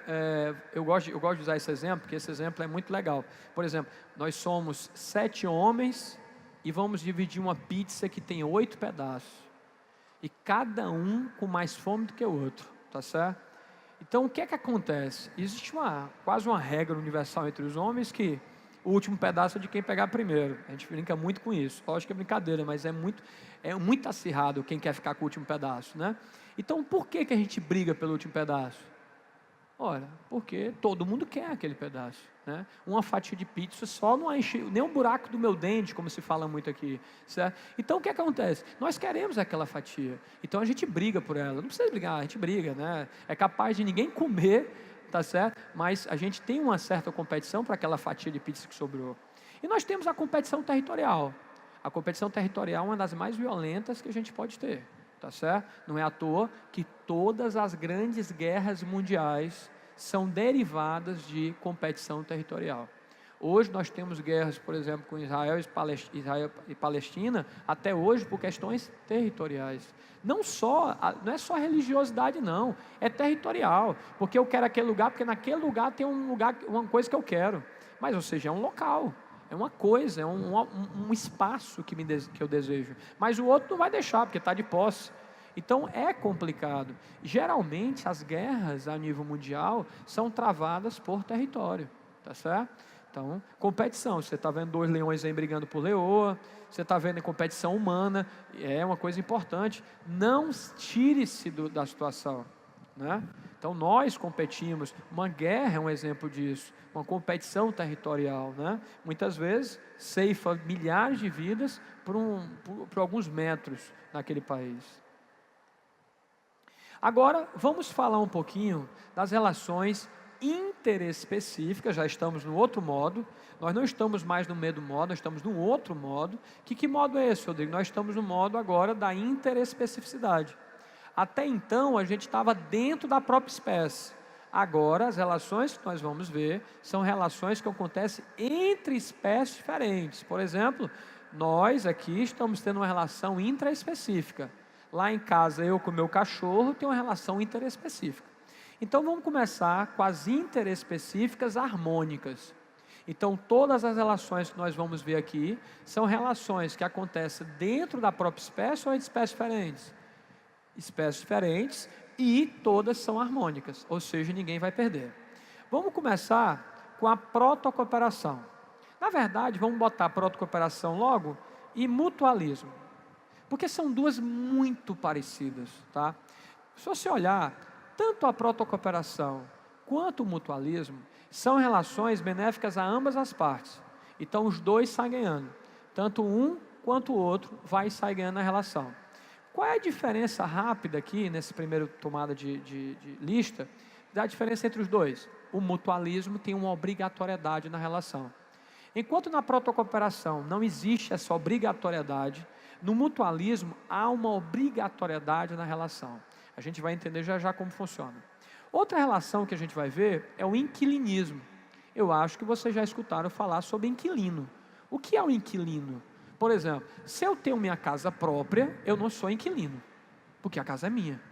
eu gosto de usar esse exemplo, porque esse exemplo é muito legal. Por exemplo, nós somos 7 homens e vamos dividir uma pizza que tem 8 pedaços. E cada um com mais fome do que o outro, tá certo? Então o que é que acontece? Existe quase uma regra universal entre os homens que o último pedaço é de quem pegar primeiro. A gente brinca muito com isso. Lógico que é brincadeira, mas é muito acirrado quem quer ficar com o último pedaço, né? Então, por que a gente briga pelo último pedaço? Ora, porque todo mundo quer aquele pedaço, né? Uma fatia de pizza só não enche nem um buraco do meu dente, como se fala muito aqui, certo? Então, o que acontece? Nós queremos aquela fatia, então a gente briga por ela. Não precisa brigar, a gente briga, né? É capaz de ninguém comer, tá certo? Mas a gente tem uma certa competição para aquela fatia de pizza que sobrou. E nós temos a competição territorial. A competição territorial é uma das mais violentas que a gente pode ter. Tá certo? Não é à toa que todas as grandes guerras mundiais são derivadas de competição territorial. Hoje nós temos guerras, por exemplo, com Israel e Palestina, até hoje por questões territoriais. Não é só religiosidade não, é territorial, porque eu quero aquele lugar, porque naquele lugar tem uma coisa que eu quero, mas ou seja, é um local. É uma coisa, é um espaço que eu desejo. Mas o outro não vai deixar, porque está de posse. Então é complicado. Geralmente as guerras a nível mundial são travadas por território. Tá certo? Então, competição. Você está vendo 2 leões aí brigando por leoa. Você está vendo em competição humana. É uma coisa importante. Não tire-se da situação, né? Então nós competimos, uma guerra é um exemplo disso, uma competição territorial, né? Muitas vezes ceifa milhares de vidas por alguns metros naquele país. Agora vamos falar um pouquinho das relações interespecíficas. Já estamos no outro modo, nós não estamos mais no mesmo modo, nós estamos num outro modo. Que modo é esse, Rodrigo? Nós estamos no modo agora da interespecificidade. Até então a gente estava dentro da própria espécie. Agora as relações que nós vamos ver são relações que acontecem entre espécies diferentes. Por exemplo, nós aqui estamos tendo uma relação intraespecífica. Lá em casa eu com o meu cachorro tenho uma relação interespecífica. Então vamos começar com as interespecíficas harmônicas. Então todas as relações que nós vamos ver aqui são relações que acontecem dentro da própria espécie ou entre espécies diferentes. Espécies diferentes e todas são harmônicas, ou seja, ninguém vai perder. Vamos começar com a protocooperação. Na verdade, vamos botar protocooperação logo e mutualismo, porque são duas muito parecidas, tá? Se você olhar, tanto a protocooperação quanto o mutualismo são relações benéficas a ambas as partes. Então os dois saem ganhando, tanto um quanto o outro vai sair ganhando na relação. Qual é a diferença rápida aqui, nessa primeira tomada de lista, da diferença entre os dois? O mutualismo tem uma obrigatoriedade na relação. Enquanto na protocooperação não existe essa obrigatoriedade, no mutualismo há uma obrigatoriedade na relação. A gente vai entender já já como funciona. Outra relação que a gente vai ver é o inquilinismo. Eu acho que vocês já escutaram falar sobre inquilino. O que é o inquilino? Por exemplo, se eu tenho minha casa própria, eu não sou inquilino, porque a casa é minha.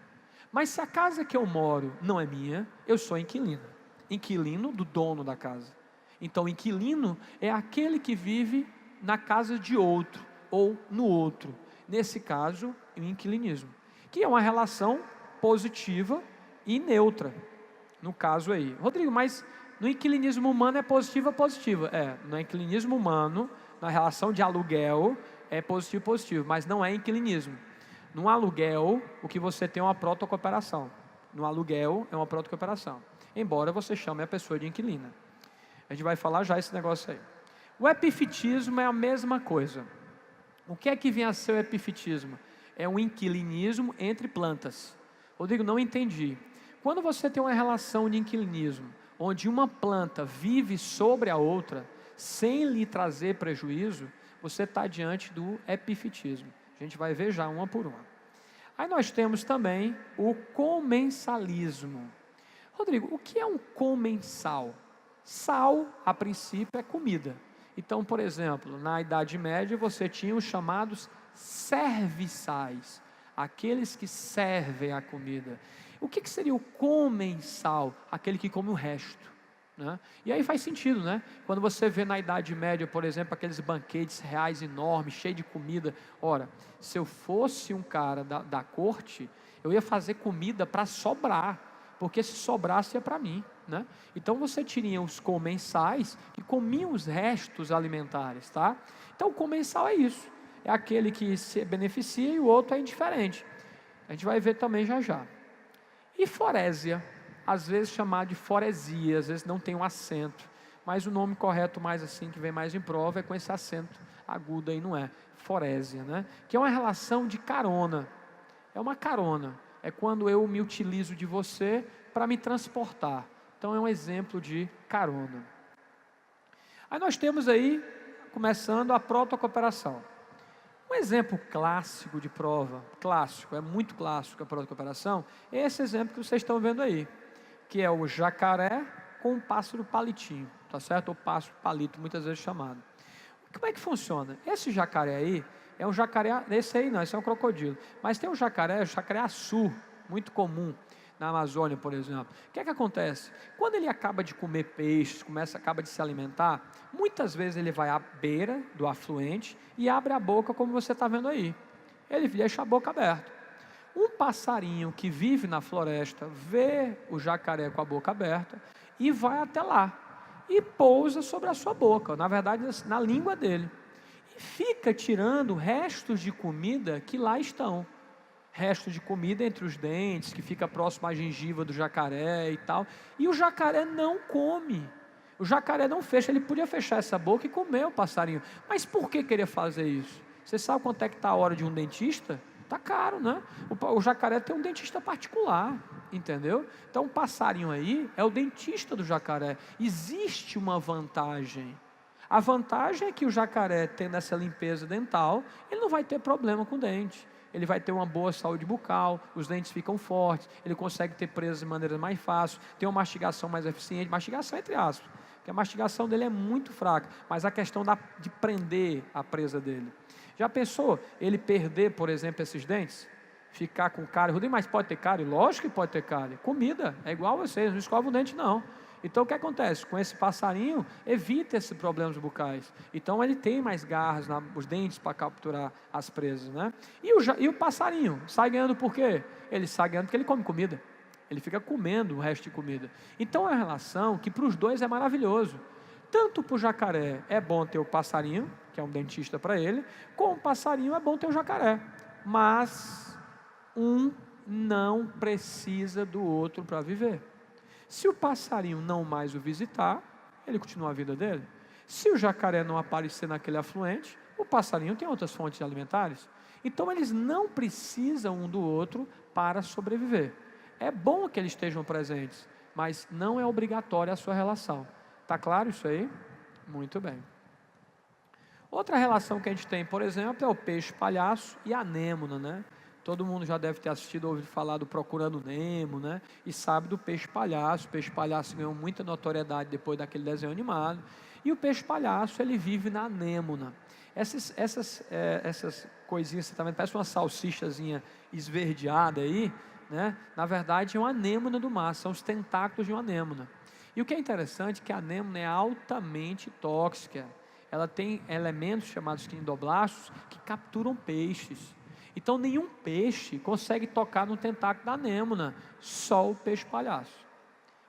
Mas se a casa que eu moro não é minha, eu sou inquilino. Inquilino do dono da casa. Então, inquilino é aquele que vive na casa de outro, ou no outro. Nesse caso, o inquilinismo. Que é uma relação positiva, e neutra, no caso aí. Rodrigo, mas no inquilinismo humano é positiva? No inquilinismo humano, na relação de aluguel, é positivo, mas não é inquilinismo. No aluguel, o que você tem é uma protocooperação. No aluguel, é uma protocooperação. Embora você chame a pessoa de inquilina. A gente vai falar já esse negócio aí. O epifitismo é a mesma coisa. O que é que vem a ser o epifitismo? É um inquilinismo entre plantas. Rodrigo, não entendi. Quando você tem uma relação de inquilinismo, onde uma planta vive sobre a outra, sem lhe trazer prejuízo, você está diante do epifitismo. A gente vai ver já uma por uma. Aí nós temos também o comensalismo. Rodrigo, o que é um comensal? Sal, a princípio, é comida. Então, por exemplo, na Idade Média você tinha os chamados serviçais, aqueles que servem a comida. O que seria o comensal? Aquele que come o resto. Né? E aí faz sentido, né? Quando você vê na Idade Média, por exemplo, aqueles banquetes reais enormes, cheios de comida. Ora, se eu fosse um cara da corte, eu ia fazer comida para sobrar, porque se sobrasse ia para mim, né? Então você tinha os comensais que comiam os restos alimentares, tá? Então o comensal é isso, é aquele que se beneficia e o outro é indiferente. A gente vai ver também já já. E forésia, às vezes chamado de foresia, às vezes não tem um acento, mas o nome correto mais assim, que vem mais em prova, é com esse acento agudo aí, não é? Forésia, né? Que é uma relação de carona, é uma carona, é quando eu me utilizo de você para me transportar, então é um exemplo de carona. Aí nós temos aí, começando a protocooperação. Um exemplo clássico de prova, é muito clássico a protocooperação, é esse exemplo que vocês estão vendo aí, que é o jacaré com o pássaro palitinho, tá certo? Ou pássaro palito, muitas vezes chamado. Como é que funciona? Esse jacaré aí, é um jacaré, esse aí não, esse é um crocodilo, mas tem um jacaré açu, muito comum na Amazônia, por exemplo. O que é que acontece? Quando ele acaba de comer peixes, acaba de se alimentar, muitas vezes ele vai à beira do afluente e abre a boca, como você está vendo aí. Ele deixa a boca aberta. Um passarinho que vive na floresta vê o jacaré com a boca aberta e vai até lá e pousa sobre a sua boca, na verdade na língua dele, e fica tirando restos de comida que lá estão, restos de comida entre os dentes, que fica próximo à gengiva do jacaré e tal, e o jacaré não come, o jacaré não fecha, ele podia fechar essa boca e comer o passarinho, mas por que queria fazer isso? Você sabe quanto é que está a hora de um dentista? Está caro, né? O jacaré tem um dentista particular, entendeu? Então o passarinho aí é o dentista do jacaré. Existe uma vantagem. A vantagem é que o jacaré, tendo essa limpeza dental, ele não vai ter problema com o dente. Ele vai ter uma boa saúde bucal, os dentes ficam fortes, ele consegue ter presas de maneira mais fácil, tem uma mastigação mais eficiente, mastigação entre aspas, porque a mastigação dele é muito fraca, mas a questão de prender a presa dele. Já pensou ele perder, por exemplo, esses dentes? Ficar com cárie? Rodrigo, mas pode ter cárie? Lógico que pode ter cárie. Comida, é igual a vocês, não escova o dente não. Então o que acontece? Com esse passarinho, evita esses problemas bucais. Então ele tem mais garras, os dentes para capturar as presas, né? E o passarinho, sai ganhando por quê? Ele sai ganhando porque ele come comida. Ele fica comendo o resto de comida. Então é uma relação que para os dois é maravilhoso. Tanto para o jacaré é bom ter o passarinho, que é um dentista para ele, como o passarinho é bom ter o jacaré. Mas um não precisa do outro para viver. Se o passarinho não mais o visitar, ele continua a vida dele. Se o jacaré não aparecer naquele afluente, o passarinho tem outras fontes alimentares. Então eles não precisam um do outro para sobreviver. É bom que eles estejam presentes, mas não é obrigatória a sua relação. Está claro isso aí? Muito bem. Outra relação que a gente tem, por exemplo, é o peixe palhaço e a anêmona, né? Todo mundo já deve ter assistido ou ouvido falar do Procurando Nemo, né? E sabe do peixe palhaço. O peixe palhaço ganhou muita notoriedade depois daquele desenho animado. E o peixe palhaço, ele vive na anêmona. Essas coisinhas, você está vendo, parece uma salsichazinha esverdeada aí, né? Na verdade é uma anêmona do mar, são os tentáculos de uma anêmona. E o que é interessante é que a anêmona é altamente tóxica. Ela tem elementos chamados quinidoblastos que capturam peixes. Então nenhum peixe consegue tocar no tentáculo da anêmona, só o peixe palhaço.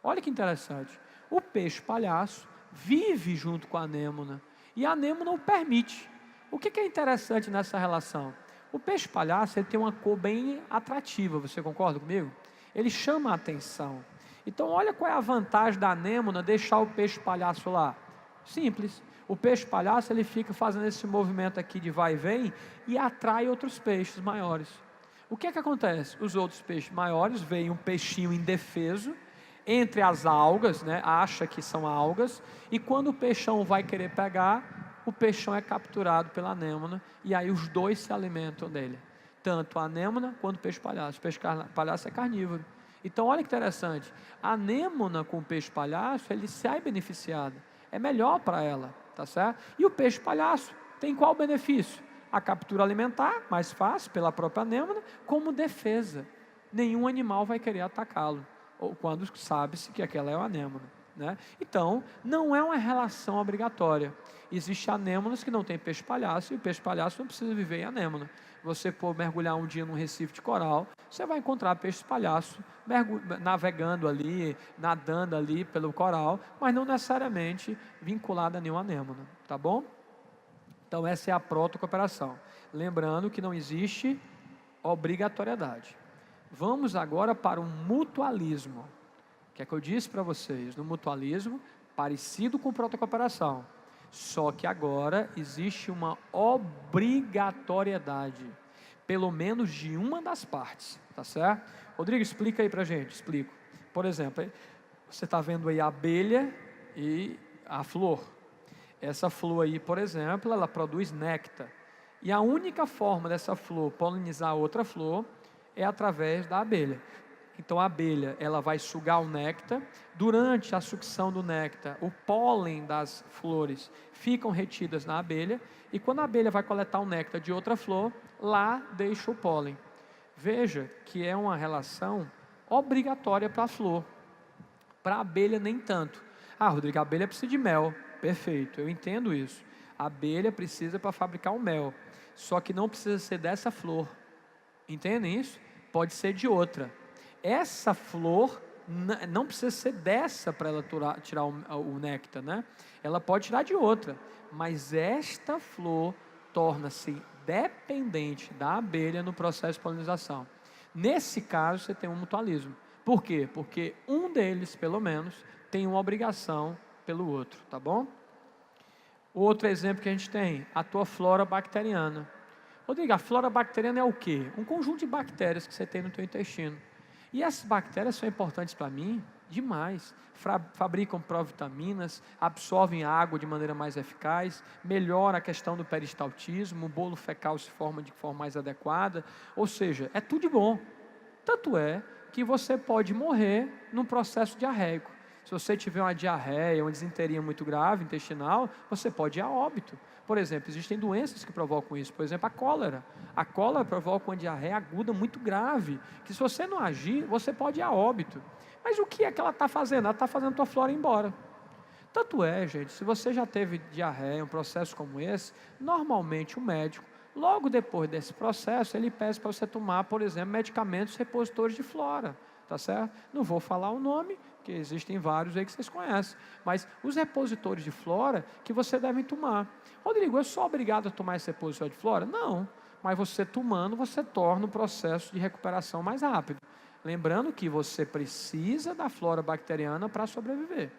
Olha que interessante, o peixe palhaço vive junto com a anêmona, e a anêmona o permite. O que é interessante nessa relação? O peixe palhaço ele tem uma cor bem atrativa, você concorda comigo? Ele chama a atenção. Então olha qual é a vantagem da anêmona deixar o peixe palhaço lá. Simples, o peixe palhaço ele fica fazendo esse movimento aqui de vai e vem e atrai outros peixes maiores. O que acontece? Os outros peixes maiores veem um peixinho indefeso entre as algas, né? Acha que são algas, e quando o peixão vai querer pegar, o peixão é capturado pela anêmona, e aí os dois se alimentam dele, tanto a anêmona quanto o peixe palhaço. O peixe palhaço é carnívoro. Então olha que interessante, a anêmona com o peixe palhaço, ele sai beneficiado, é melhor para ela, tá certo? E o peixe palhaço tem qual benefício? A captura alimentar, mais fácil, pela própria anêmona, como defesa. Nenhum animal vai querer atacá-lo, ou quando sabe-se que aquela é uma anêmona, né? Então, não é uma relação obrigatória. Existem anêmonas que não têm peixe palhaço, e o peixe palhaço não precisa viver em anêmona. Você for mergulhar um dia num recife de coral, você vai encontrar peixe palhaço navegando ali, nadando ali pelo coral, mas não necessariamente vinculado a nenhuma anêmona, tá bom? Então essa é a protocooperação. Lembrando que não existe obrigatoriedade. Vamos agora para o mutualismo. O que é que eu disse para vocês? No mutualismo, parecido com protocooperação. Só que agora existe uma obrigatoriedade, pelo menos de uma das partes, tá certo? Rodrigo, explica aí para a gente. Explico. Por exemplo, você está vendo aí a abelha e a flor. Essa flor aí, por exemplo, ela produz néctar. E a única forma dessa flor polinizar outra flor é através da abelha. Então a abelha, ela vai sugar o néctar. Durante a sucção do néctar, o pólen das flores ficam retidas na abelha, e quando a abelha vai coletar o néctar de outra flor, lá deixa o pólen. Veja que é uma relação obrigatória para a flor. Para a abelha nem tanto. Ah, Rodrigo, a abelha precisa de mel. Perfeito, eu entendo isso. A abelha precisa para fabricar o mel, só que não precisa ser dessa flor. Entendem isso? Pode ser de outra. Essa flor não precisa ser dessa para ela tirar o néctar, né? Ela pode tirar de outra, mas esta flor torna-se dependente da abelha no processo de polinização. Nesse caso, você tem um mutualismo. Por quê? Porque um deles, pelo menos, tem uma obrigação pelo outro, tá bom? Outro exemplo que a gente tem, a tua flora bacteriana. Rodrigo, a flora bacteriana é o quê? Um conjunto de bactérias que você tem no teu intestino. E essas bactérias são importantes para mim demais. Fabricam provitaminas, absorvem água de maneira mais eficaz, melhora a questão do peristaltismo, o bolo fecal se forma de forma mais adequada, ou seja, é tudo de bom. Tanto é que você pode morrer num processo diarreico. Se você tiver uma diarreia, uma desinteria muito grave, intestinal, você pode ir a óbito. Por exemplo, existem doenças que provocam isso. Por exemplo, a cólera. A cólera provoca uma diarreia aguda muito grave, que se você não agir, você pode ir a óbito. Mas o que é que ela está fazendo? Ela está fazendo a tua flora ir embora. Tanto é, gente, se você já teve diarreia, um processo como esse, normalmente o médico, logo depois desse processo, ele pede para você tomar, por exemplo, medicamentos repositores de flora. Tá certo? Não vou falar o nome, porque existem vários aí que vocês conhecem, mas os repositores de flora que você deve tomar. Rodrigo, eu sou obrigado a tomar esse repositor de flora? Não, mas você tomando, você torna o processo de recuperação mais rápido. Lembrando que você precisa da flora bacteriana para sobreviver.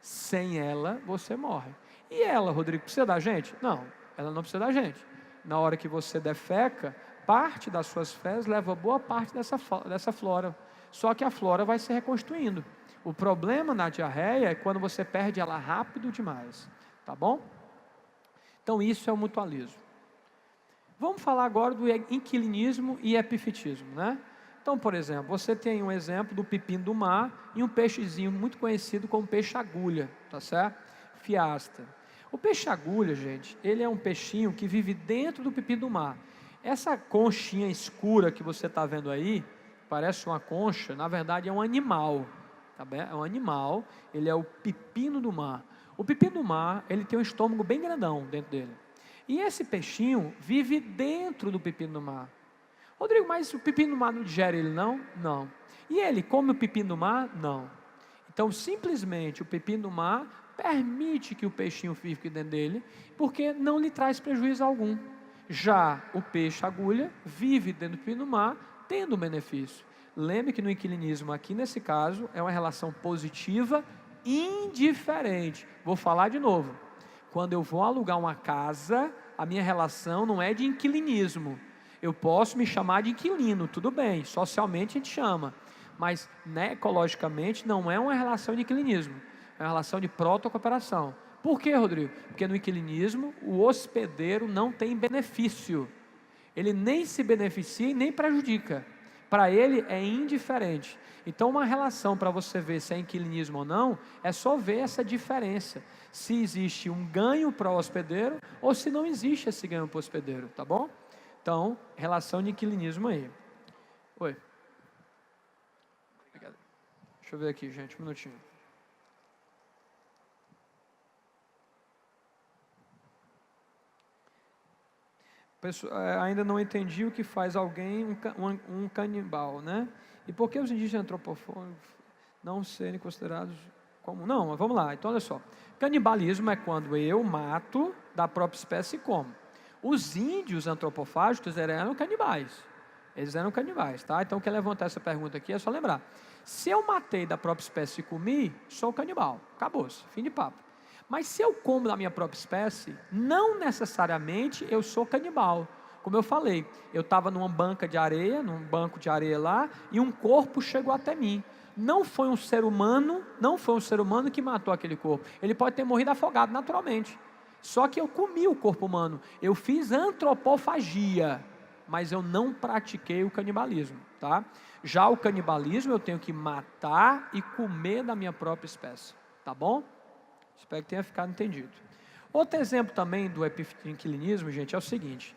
Sem ela, você morre. E ela, Rodrigo, precisa da gente? Não, ela não precisa da gente. Na hora que você defeca, parte das suas fezes leva boa parte dessa flora. Só que a flora vai se reconstruindo. O problema na diarreia é quando você perde ela rápido demais. Tá bom? Então isso é o mutualismo. Vamos falar agora do inquilinismo e epifitismo, né? Então, por exemplo, você tem um exemplo do pepino do mar e um peixezinho muito conhecido como peixe-agulha, tá certo? Fiastra. O peixe-agulha, gente, ele é um peixinho que vive dentro do pepino do mar. Essa conchinha escura que você está vendo aí, parece uma concha, na verdade é um animal, tá bem? É um animal, ele é o pepino do mar. O pepino do mar, ele tem um estômago bem grandão dentro dele. E esse peixinho vive dentro do pepino do mar. Rodrigo, mas o pepino do mar não digere ele não? Não. E ele come o pepino do mar? Não. Então, simplesmente, o pepino do mar permite que o peixinho fique dentro dele, porque não lhe traz prejuízo algum. Já o peixe agulha vive dentro do pepino do mar, tendo benefício. Lembre que no inquilinismo, aqui nesse caso, é uma relação positiva indiferente. Vou falar de novo. Quando eu vou alugar uma casa, a minha relação não é de inquilinismo. Eu posso me chamar de inquilino, tudo bem, socialmente a gente chama, mas ecologicamente não é uma relação de inquilinismo, é uma relação de protocooperação. Por quê, Rodrigo? Porque no inquilinismo o hospedeiro não tem benefício, ele nem se beneficia e nem prejudica, para ele é indiferente. Então uma relação para você ver se é inquilinismo ou não, é só ver essa diferença, se existe um ganho para o hospedeiro ou se não existe esse ganho para o hospedeiro, tá bom? Então, relação de inquilinismo aí. Oi. Obrigado. Deixa eu ver aqui, gente, um minutinho. Ainda não entendi o que faz alguém um canibal, né? E por que os indígenas antropofônicos não serem considerados como... Não, mas vamos lá, então olha só. Canibalismo é quando eu mato da própria espécie e como. Os índios antropofágicos eram canibais. Eles eram canibais, tá? Então, quem levantar essa pergunta aqui é só lembrar. Se eu matei da própria espécie e comi, sou canibal. Acabou-se, fim de papo. Mas se eu como da minha própria espécie, não necessariamente eu sou canibal. Como eu falei, eu estava num banco de areia lá, e um corpo chegou até mim. Não foi um ser humano que matou aquele corpo. Ele pode ter morrido afogado naturalmente. Só que eu comi o corpo humano, eu fiz antropofagia, mas eu não pratiquei o canibalismo, tá? Já o canibalismo eu tenho que matar e comer da minha própria espécie, tá bom? Espero que tenha ficado entendido. Outro exemplo também do inquilinismo, gente, é o seguinte,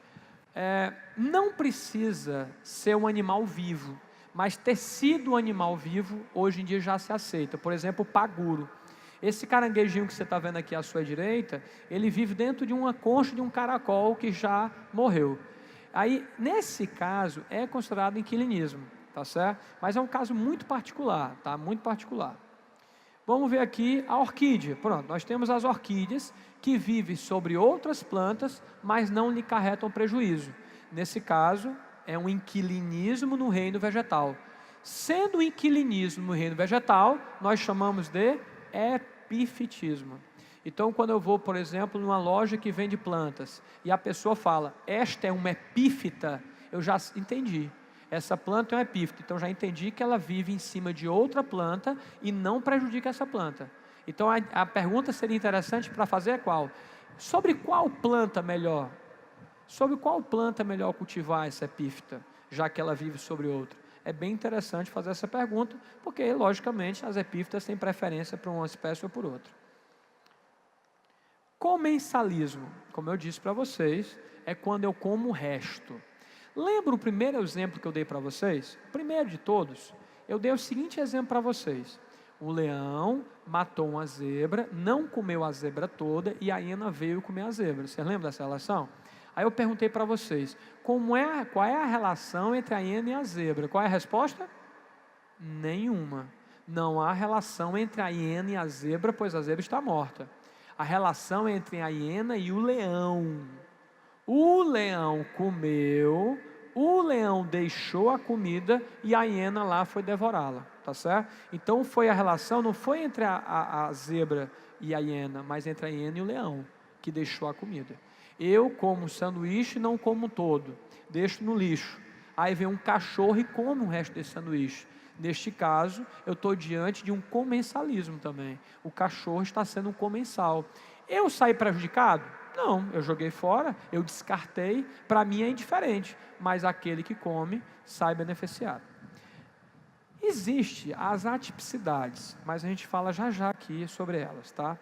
não precisa ser um animal vivo, mas ter sido um animal vivo, hoje em dia já se aceita. Por exemplo, o paguro. Esse caranguejinho que você está vendo aqui à sua direita, ele vive dentro de uma concha de um caracol que já morreu. Aí, nesse caso, é considerado inquilinismo, tá certo? Mas é um caso muito particular, tá? Muito particular. Vamos ver aqui a orquídea. Pronto, nós temos as orquídeas que vivem sobre outras plantas, mas não lhe carretam prejuízo. Nesse caso, é um inquilinismo no reino vegetal. Sendo inquilinismo no reino vegetal, nós chamamos de epifitismo. Então, quando eu vou, por exemplo, numa loja que vende plantas, e a pessoa fala, esta é uma epífita, eu já entendi. Essa planta é uma epífita, então já entendi que ela vive em cima de outra planta e não prejudica essa planta. Então, a pergunta seria interessante para fazer é qual? Sobre qual planta melhor? Sobre qual planta é melhor cultivar essa epífita, já que ela vive sobre outra? É bem interessante fazer essa pergunta, porque, logicamente, as epífitas têm preferência por uma espécie ou por outra. Comensalismo, como eu disse para vocês, é quando eu como o resto. Lembra o primeiro exemplo que eu dei para vocês? O primeiro de todos, eu dei o seguinte exemplo para vocês. O leão matou uma zebra, não comeu a zebra toda, e a hiena veio comer a zebra. Vocês lembram dessa relação? Aí eu perguntei para vocês, qual é a relação entre a hiena e a zebra? Qual é a resposta? Nenhuma. Não há relação entre a hiena e a zebra, pois a zebra está morta. A relação é entre a hiena e o leão. O leão comeu, o leão deixou a comida e a hiena lá foi devorá-la, tá certo? Então a relação não foi entre a zebra e a hiena, mas entre a hiena e o leão, que deixou a comida. Eu como sanduíche, não como todo, deixo no lixo. Aí vem um cachorro e come o resto desse sanduíche. Neste caso, eu estou diante de um comensalismo também. O cachorro está sendo um comensal. Eu saí prejudicado? Não, eu joguei fora, eu descartei, para mim é indiferente, mas aquele que come sai beneficiado. Existem as atipicidades, mas a gente fala já já aqui sobre elas, tá?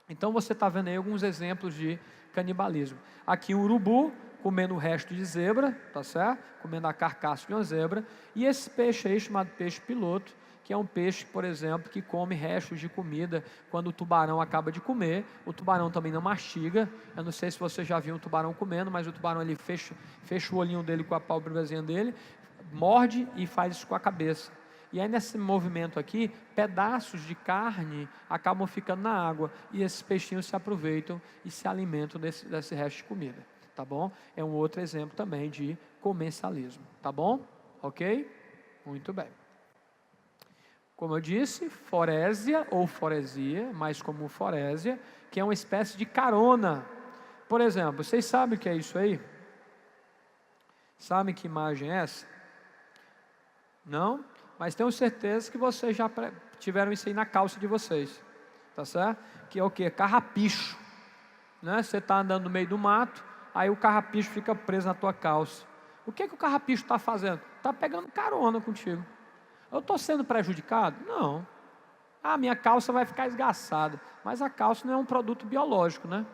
Então você está vendo aí alguns exemplos de canibalismo. Aqui um urubu comendo o resto de zebra, tá certo? Comendo a carcaça de uma zebra, e esse peixe aí chamado peixe piloto, que é um peixe, por exemplo, que come restos de comida quando o tubarão acaba de comer. O tubarão também não mastiga. Eu não sei se você já viu um tubarão comendo, mas o tubarão ele fecha o olhinho dele com a pálpebrazinha dele, morde e faz isso com a cabeça. E aí nesse movimento aqui, pedaços de carne acabam ficando na água e esses peixinhos se aproveitam e se alimentam desse resto de comida, tá bom? É um outro exemplo também de comensalismo, tá bom? Ok? Muito bem. Como eu disse, forésia ou foresia, mais comum forésia, que é uma espécie de carona. Por exemplo, vocês sabem o que é isso aí? Sabem que imagem é essa? Não? Mas tenho certeza que vocês já tiveram isso aí na calça de vocês, tá certo? Que é o que? Carrapicho, né? Você está andando no meio do mato, aí o carrapicho fica preso na tua calça. O que o carrapicho está fazendo? Está pegando carona contigo. Eu estou sendo prejudicado? Não. Ah, minha calça vai ficar esgaçada, mas a calça não é um produto biológico, né?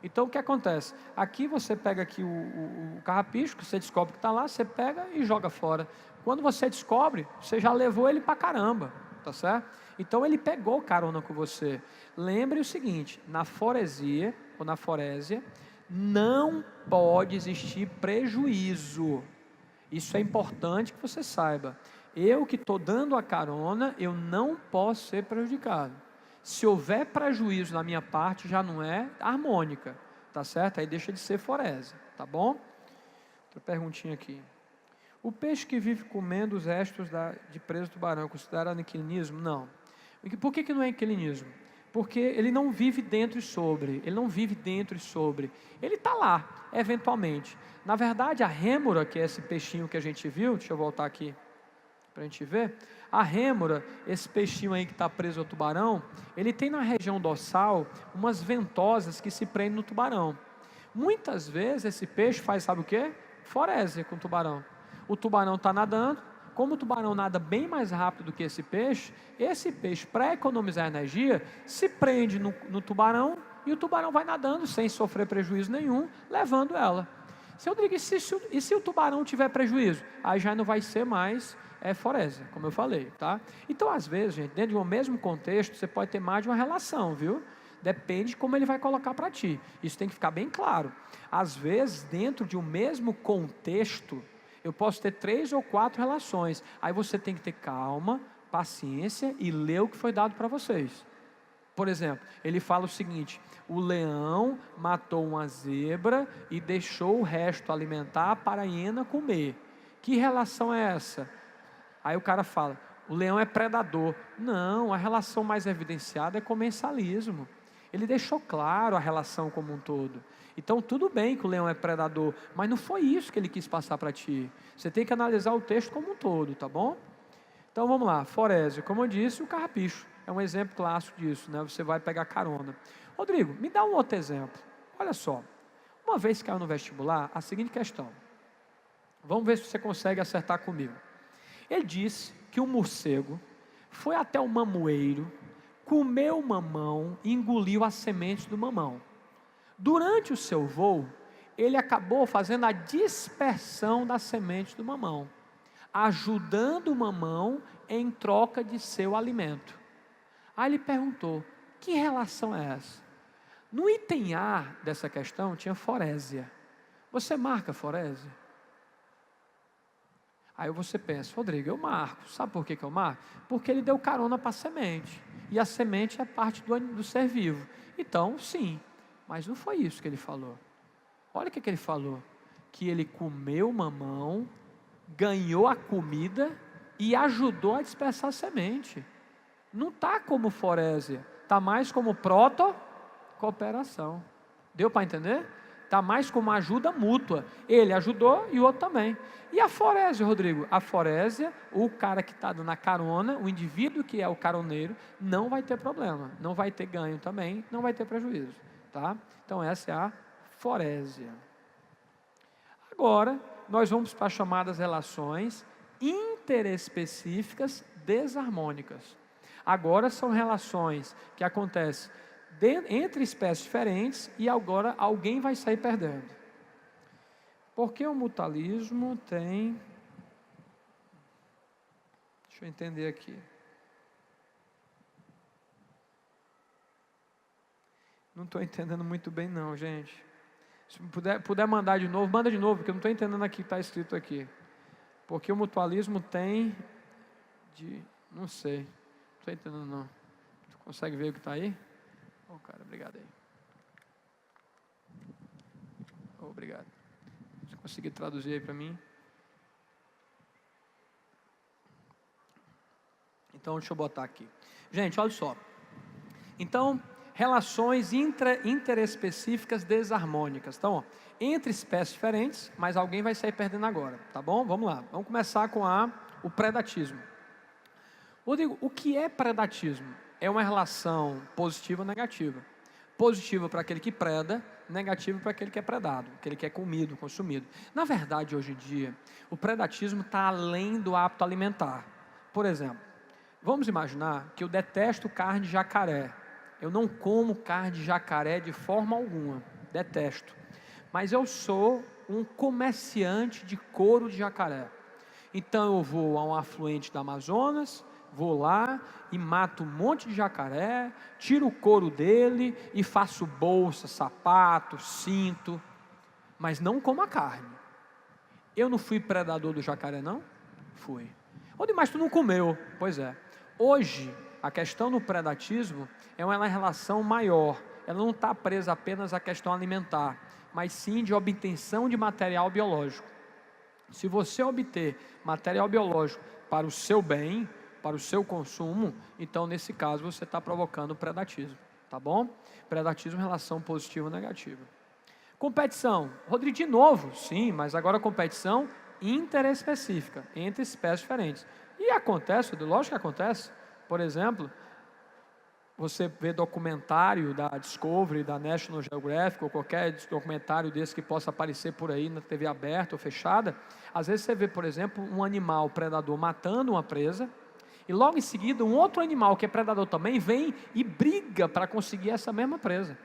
Então o que acontece? Aqui você pega aqui o carrapicho, que você descobre que está lá, você pega e joga fora. Quando você descobre, você já levou ele para caramba, tá certo? Então ele pegou carona com você. Lembre o seguinte, na foresia, ou na forésia, não pode existir prejuízo. Isso é importante que você saiba. Eu que estou dando a carona, eu não posso ser prejudicado. Se houver prejuízo da minha parte, já não é harmônica, tá certo? Aí deixa de ser forésia, tá bom? Outra perguntinha aqui. O peixe que vive comendo os restos de presa do tubarão é considerado inquilismo? Não. Por que não é inquilismo? Porque ele não vive dentro e sobre, ele não vive dentro e sobre, ele está lá, eventualmente. Na verdade, a rêmora, que é esse peixinho que a gente viu, deixa eu voltar aqui para a gente ver, a rêmora, esse peixinho aí que está preso ao tubarão, ele tem na região dorsal umas ventosas que se prendem no tubarão. Muitas vezes esse peixe faz, sabe o que? Forésia com o tubarão. O tubarão está nadando, como o tubarão nada bem mais rápido do que esse peixe, para economizar energia, se prende no tubarão e o tubarão vai nadando sem sofrer prejuízo nenhum, levando ela. Seu Rodrigo, e se o tubarão tiver prejuízo? Aí já não vai ser mais forésia, como eu falei, tá? Então, às vezes, gente, dentro de um mesmo contexto, você pode ter mais de uma relação, viu? Depende de como ele vai colocar para ti. Isso tem que ficar bem claro. Às vezes, dentro de um mesmo contexto, eu posso ter 3 ou 4 relações. Aí você tem que ter calma, paciência e ler o que foi dado para vocês. Por exemplo, ele fala o seguinte: o leão matou uma zebra e deixou o resto alimentar para a hiena comer. Que relação é essa? Aí o cara fala, o leão é predador. Não, a relação mais evidenciada é comensalismo. Ele deixou claro a relação como um todo. Então tudo bem que o leão é predador, mas não foi isso que ele quis passar para ti. Você tem que analisar o texto como um todo, tá bom? Então vamos lá, forésia, como eu disse, o carrapicho é um exemplo clássico disso, né? Você vai pegar carona. Rodrigo, me dá um outro exemplo. Olha só, uma vez caiu no vestibular, a seguinte questão. Vamos ver se você consegue acertar comigo. Ele disse que o morcego foi até o mamoeiro, comeu o mamão e engoliu as sementes do mamão. Durante o seu voo, ele acabou fazendo a dispersão das sementes do mamão, ajudando o mamão em troca de seu alimento. Aí ele perguntou, que relação é essa? No item A dessa questão tinha forésia. Você marca forésia? Aí você pensa, Rodrigo, eu marco. Sabe por que eu marco? Porque ele deu carona para a semente. E a semente é parte do ser vivo. Então, sim. Mas não foi isso que ele falou. Olha o que ele falou. Que ele comeu o mamão, ganhou a comida e ajudou a dispersar a semente. Não está como forésia. Está mais como proto-cooperação. Deu para entender? Está mais como ajuda mútua. Ele ajudou e o outro também. E a forésia, Rodrigo? A forésia, o cara que está dando a carona, o indivíduo que é o caroneiro, não vai ter problema. Não vai ter ganho também, não vai ter prejuízo. Tá? Então essa é a forésia. Agora, nós vamos para as chamadas relações interespecíficas desarmônicas. Agora são relações que acontecem entre espécies diferentes e agora alguém vai sair perdendo. Porque o mutualismo tem... Deixa eu entender aqui. Não estou entendendo muito bem não, gente. Se puder mandar de novo, manda de novo, porque eu não estou entendendo aqui o que está escrito aqui. Porque o mutualismo tem não sei, não estou entendendo não. Tu consegue ver o que está aí? Cara, obrigado aí. Obrigado. Se conseguir traduzir aí para mim. Então, deixa eu botar aqui. Gente, olha só. Então, relações interespecíficas desarmônicas. Então, ó, entre espécies diferentes, mas alguém vai sair perdendo agora, tá bom? Vamos lá. Vamos começar com o predatismo. Rodrigo, o que é predatismo? É uma relação positiva ou negativa. Positiva para aquele que preda, negativo para aquele que é predado, aquele que é comido, consumido. Na verdade, hoje em dia, o predatismo está além do hábito alimentar. Por exemplo, vamos imaginar que eu detesto carne de jacaré. Eu não como carne de jacaré de forma alguma, detesto. Mas eu sou um comerciante de couro de jacaré. Então eu vou a um afluente do Amazonas, vou lá e mato um monte de jacaré, tiro o couro dele e faço bolsa, sapato, cinto, mas não como a carne. Eu não fui predador do jacaré, não? Fui. Onde mais tu não comeu? Pois é. Hoje, a questão do predatismo é uma relação maior. Ela não está presa apenas à questão alimentar, mas sim de obtenção de material biológico. Se você obter material biológico para o seu bem, para o seu consumo, então nesse caso você está provocando predatismo, tá bom? Predatismo em relação positiva ou negativa. Competição. Rodrigo, de novo, sim, mas agora competição interespecífica, entre espécies diferentes. E acontece, lógico que acontece. Por exemplo, você vê documentário da Discovery, da National Geographic, ou qualquer documentário desse que possa aparecer por aí na TV aberta ou fechada. Às vezes você vê, por exemplo, um animal predador matando uma presa, e logo em seguida um outro animal que é predador também vem e briga para conseguir essa mesma presa.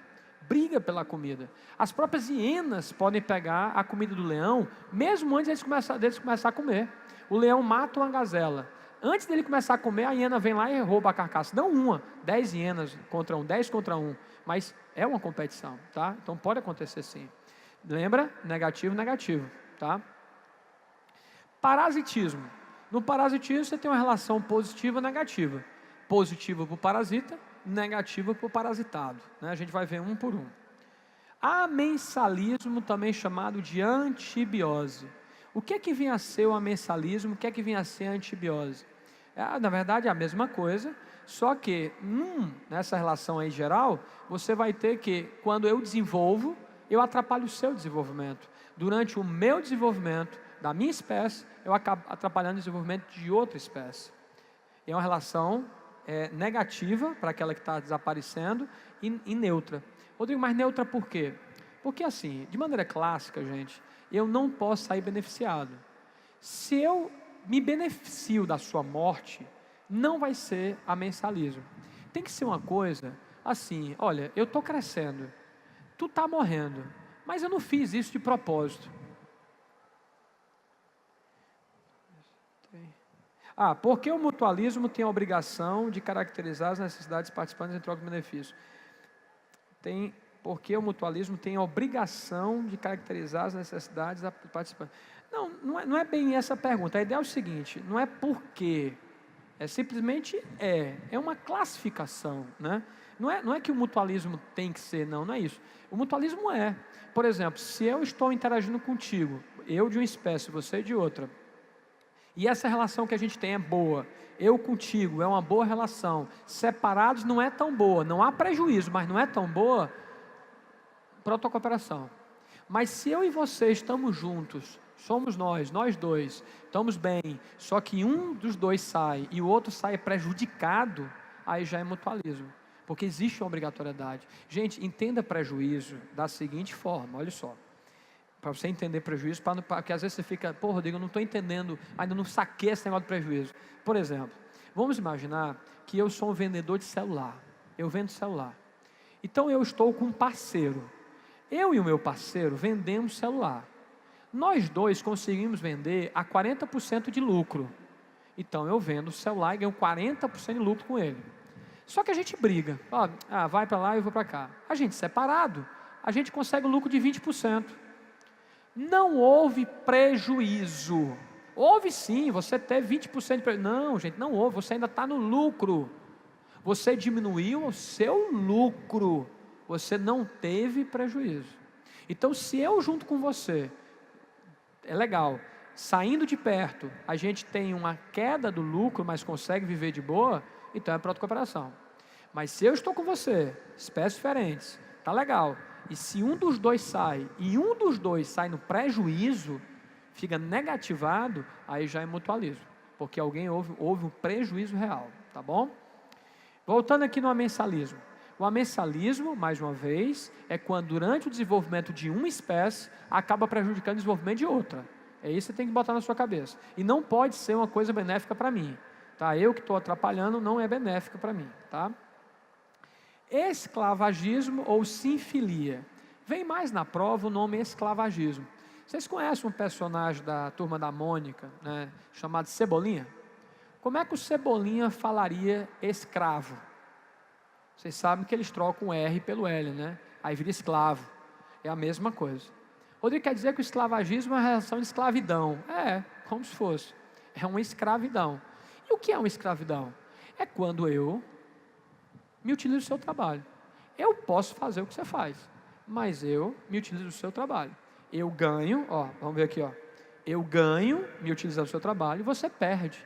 Briga pela comida. As próprias hienas podem pegar a comida do leão, mesmo antes deles começar a comer. O leão mata uma gazela. Antes dele começar a comer, a hiena vem lá e rouba a carcaça. Não uma, 10 hienas contra 10 contra 1. Mas é uma competição, tá? Então pode acontecer sim. Lembra? Negativo, negativo, tá? Parasitismo. No parasitismo você tem uma relação positiva e negativa. Positiva para o parasita, negativa para o parasitado, né? A gente vai ver um por um. Amensalismo, também chamado de antibiose. O que é que vem a ser o amensalismo? O que é que vem a ser a antibiose? Na verdade é a mesma coisa, só que nessa relação aí geral, você vai ter que, quando eu desenvolvo, eu atrapalho o seu desenvolvimento. Durante o meu desenvolvimento da minha espécie, eu acabo atrapalhando o desenvolvimento de outra espécie. É uma relação negativa para aquela que está desaparecendo e neutra. Rodrigo, mas neutra por quê? Porque assim, de maneira clássica, gente, eu não posso sair beneficiado. Se eu me beneficio da sua morte, não vai ser amensalismo. Tem que ser uma coisa assim, olha, eu estou crescendo, tu está morrendo, mas eu não fiz isso de propósito. Porque o mutualismo tem a obrigação de caracterizar as necessidades participantes em troca de benefício. Porque o mutualismo tem a obrigação de caracterizar as necessidades da participante. Não é bem essa a pergunta. A ideia é o seguinte, não é porque, simplesmente é uma classificação, né? Não é que o mutualismo tem que ser, não é isso. O mutualismo por exemplo, se eu estou interagindo contigo, eu de uma espécie, você de outra, e essa relação que a gente tem é boa, eu contigo, é uma boa relação, separados não é tão boa, não há prejuízo, mas não é tão boa, protocooperação. Mas se eu e você estamos juntos, somos nós dois, estamos bem, só que um dos dois sai e o outro sai prejudicado, aí já é mutualismo, porque existe uma obrigatoriedade. Gente, entenda prejuízo da seguinte forma, olha só. Para você entender prejuízo, porque às vezes você fica, Rodrigo, eu não estou entendendo, ainda não saquei esse negócio de prejuízo. Por exemplo, vamos imaginar que eu sou um vendedor de celular, eu vendo celular. Então eu estou com um parceiro, eu e o meu parceiro vendemos celular. Nós dois conseguimos vender a 40% de lucro. Então eu vendo o celular e ganho 40% de lucro com ele. Só que a gente briga. Ó, vai para lá e eu vou para cá. A gente separado, a gente consegue um lucro de 20%. Não houve prejuízo. Houve sim, você teve 20% de prejuízo. Não, gente, não houve, você ainda está no lucro. Você diminuiu o seu lucro. Você não teve prejuízo. Então, se eu junto com você, é legal, saindo de perto, a gente tem uma queda do lucro, mas consegue viver de boa, então é protocooperação. Mas se eu estou com você, espécies diferentes, tá legal, e se um dos dois sai, e um dos dois sai no prejuízo, fica negativado, aí já é mutualismo, porque alguém houve um prejuízo real, tá bom? Voltando aqui no amensalismo. O amensalismo, mais uma vez, é quando durante o desenvolvimento de uma espécie, acaba prejudicando o desenvolvimento de outra. É isso que você tem que botar na sua cabeça. E não pode ser uma coisa benéfica para mim. Tá? Eu que estou atrapalhando, não é benéfica para mim. Tá? Esclavagismo ou sinfilia. Vem mais na prova o nome esclavagismo. Vocês conhecem um personagem da Turma da Mônica, né, chamado Cebolinha? Como é que o Cebolinha falaria escravo? Vocês sabem que eles trocam o R pelo L, né? Aí vira esclavo. É a mesma coisa. Rodrigo quer dizer que o esclavagismo é uma relação de escravidão. É, como se fosse. É uma escravidão. E o que é uma escravidão? É quando eu me utilizo do seu trabalho. Eu posso fazer o que você faz, mas eu me utilizo do seu trabalho. Eu ganho, vamos ver aqui, eu ganho me utilizando do seu trabalho e você perde,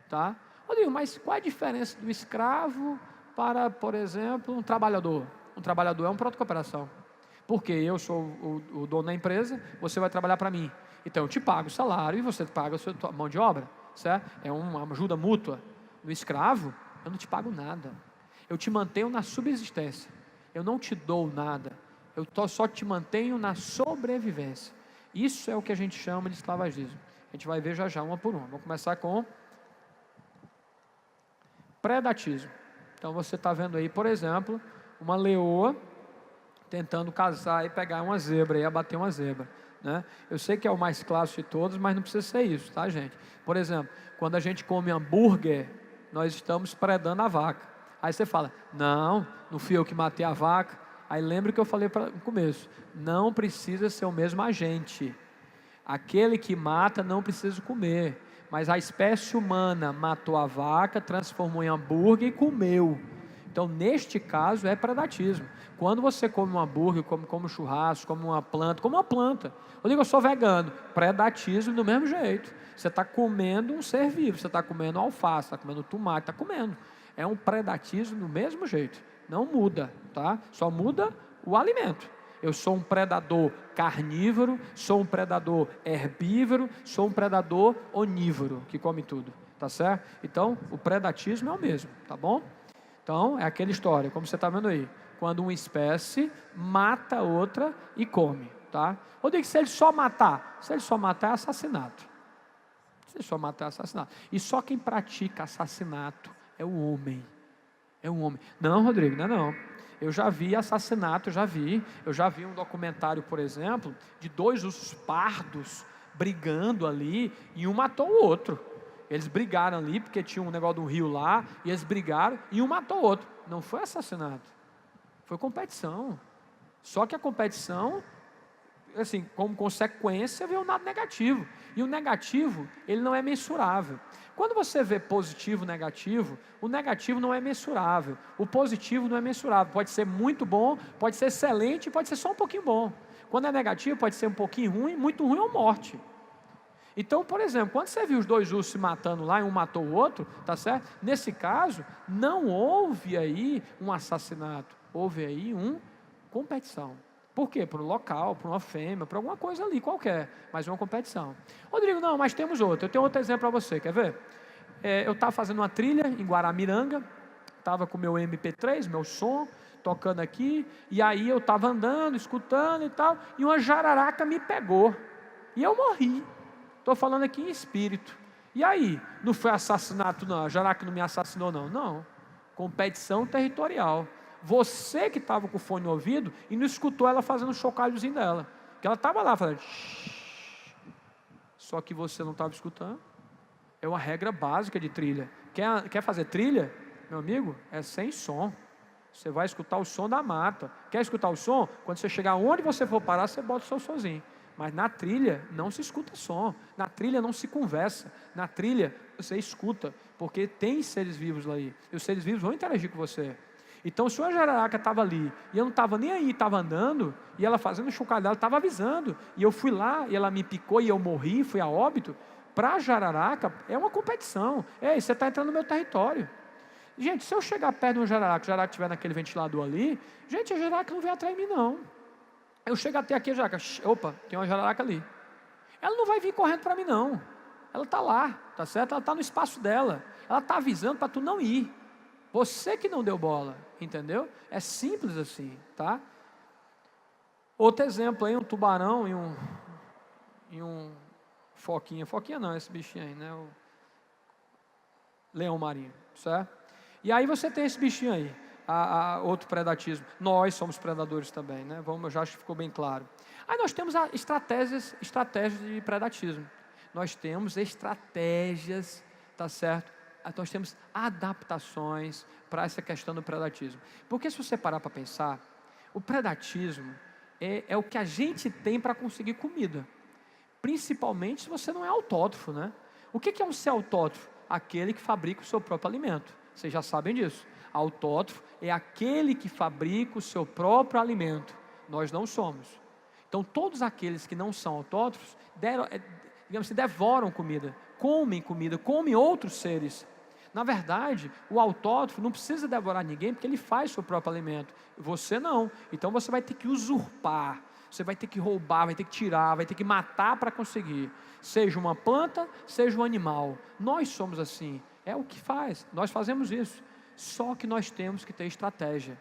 tá? Rodrigo, mas qual é a diferença do escravo para, por exemplo, um trabalhador? Um trabalhador é um protocooperação, porque eu sou o dono da empresa, você vai trabalhar para mim, então eu te pago o salário e você paga a sua mão de obra, certo? É uma ajuda mútua. No escravo, eu não te pago nada, eu te mantenho na subsistência, eu não te dou nada, eu só te mantenho na sobrevivência. Isso é o que a gente chama de esclavagismo. A gente vai ver já uma por uma. Vamos começar com predatismo. Então você está vendo aí, por exemplo, uma leoa tentando casar e pegar uma zebra e abater uma zebra, né? Eu sei que é o mais clássico de todos, mas não precisa ser isso, tá, gente? Por exemplo, quando a gente come hambúrguer, nós estamos predando a vaca. Aí você fala, não fui eu que matei a vaca. Aí lembra que eu falei no começo, não precisa ser o mesmo agente. Aquele que mata não precisa comer, mas a espécie humana matou a vaca, transformou em hambúrguer e comeu. Então, neste caso, é predatismo. Quando você come um hambúrguer, come um churrasco, come uma planta. Eu digo, eu sou vegano. Predatismo do mesmo jeito. Você está comendo um ser vivo, você está comendo alface, está comendo tomate, está comendo. É um predatismo do mesmo jeito. Não muda, tá? Só muda o alimento. Eu sou um predador carnívoro, sou um predador herbívoro, sou um predador onívoro, que come tudo, tá certo? Então, o predatismo é o mesmo, tá bom? Então, é aquela história, como você está vendo aí, quando uma espécie mata outra e come, tá? Rodrigo, se ele só matar é assassinato. Se ele só matar é assassinato. E só quem pratica assassinato é o homem. É um homem. Não, Rodrigo, não é não. Eu já vi assassinato, eu já vi um documentário, por exemplo, de dois ursos pardos brigando ali e um matou o outro. Eles brigaram ali porque tinha um negócio do rio lá e eles brigaram e um matou o outro. Não foi assassinato, foi competição. Só que a competição, assim, como consequência, veio um lado negativo. E o negativo, ele não é mensurável. Quando você vê positivo e negativo, o negativo não é mensurável. O positivo não é mensurável. Pode ser muito bom, pode ser excelente, pode ser só um pouquinho bom. Quando é negativo, pode ser um pouquinho ruim, muito ruim ou morte. Então, por exemplo, quando você viu os dois ursos se matando lá e um matou o outro, tá certo? Nesse caso, não houve aí um assassinato, houve aí uma competição. Por quê? Por um local, por uma fêmea, por alguma coisa ali qualquer, mas uma competição. Rodrigo, não, mas temos outro. Eu tenho outro exemplo para você, quer ver? Eu estava fazendo uma trilha em Guaramiranga, estava com meu MP3, meu som, tocando aqui, e aí eu estava andando, escutando e tal, e uma jararaca me pegou, e eu morri. Estou falando aqui em espírito. E aí? Não foi assassinato não, a jararaca não me assassinou não. Não, competição territorial. Você que estava com o fone no ouvido e não escutou ela fazendo o chocalhozinho dela. Que ela estava lá fazendo... Só que você não estava escutando. É uma regra básica de trilha. Quer fazer trilha? meu amigo, é sem som. Você vai escutar o som da mata. Quer escutar o som? Quando você chegar onde você for parar, você bota o seu sonzinho. Mas na trilha não se escuta som. Na trilha não se conversa. Na trilha você escuta, porque tem seres vivos lá aí. E os seres vivos vão interagir com você. Então, se uma jararaca estava ali, e eu não estava nem aí, estava andando, e ela fazendo o chocalho dela, estava avisando, e eu fui lá, e ela me picou, e eu morri, fui a óbito, para a jararaca, é uma competição. Ei, você está entrando no meu território. Gente, se eu chegar perto de um jararaca, o jararaca estiver naquele ventilador ali, gente, a jararaca não vem atrás de mim, não. Eu chego até aqui, a jararaca, opa, tem uma jararaca ali. Ela não vai vir correndo para mim, não. Ela está lá, tá certo? Ela está no espaço dela. Ela está avisando para tu não ir. Você que não deu bola, entendeu? É simples assim, tá? Outro exemplo aí, um tubarão e um foquinha. Foquinha não, esse bichinho aí, né? O leão marinho, certo? E aí você tem esse bichinho aí, outro predatismo. Nós somos predadores também, né? Eu já acho que ficou bem claro. Aí nós temos estratégias de predatismo. Nós temos estratégias, tá certo? Nós temos adaptações para essa questão do predatismo. Porque se você parar para pensar, o predatismo é o que a gente tem para conseguir comida. Principalmente se você não é autótrofo, né? O que é um ser autótrofo? Aquele que fabrica o seu próprio alimento. Vocês já sabem disso. Autótrofo é aquele que fabrica o seu próprio alimento. Nós não somos. Então todos aqueles que não são autótrofos, digamos assim, devoram comida, comem outros seres. Na verdade, o autótrofo não precisa devorar ninguém, porque ele faz seu próprio alimento. Você não. Então você vai ter que usurpar, você vai ter que roubar, vai ter que tirar, vai ter que matar para conseguir. Seja uma planta, seja um animal. Nós somos assim. É o que faz. Nós fazemos isso. Só que nós temos que ter estratégia.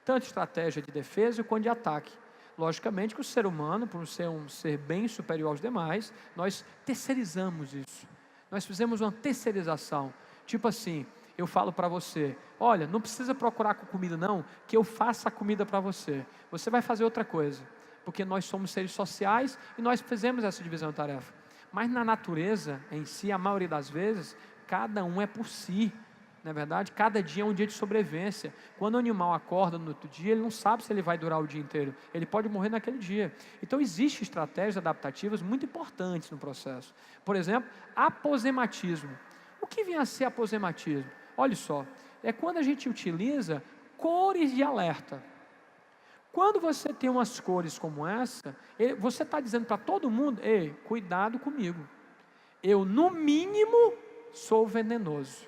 Tanto estratégia de defesa quanto de ataque. Logicamente que o ser humano, por ser um ser bem superior aos demais, nós terceirizamos isso. Nós fizemos uma terceirização. Tipo assim, eu falo para você, olha, não precisa procurar com comida não, que eu faça a comida para você. Você vai fazer outra coisa, porque nós somos seres sociais e nós fizemos essa divisão de tarefa. Mas na natureza em si, a maioria das vezes, cada um é por si. Não é verdade? Cada dia é um dia de sobrevivência. Quando o animal acorda no outro dia, ele não sabe se ele vai durar o dia inteiro. Ele pode morrer naquele dia. Então, existem estratégias adaptativas muito importantes no processo. Por exemplo, aposematismo. O que vem a ser aposematismo? Olha só, é quando a gente utiliza cores de alerta. Quando você tem umas cores como essa, você está dizendo para todo mundo, ei, cuidado comigo. Eu, no mínimo, sou venenoso.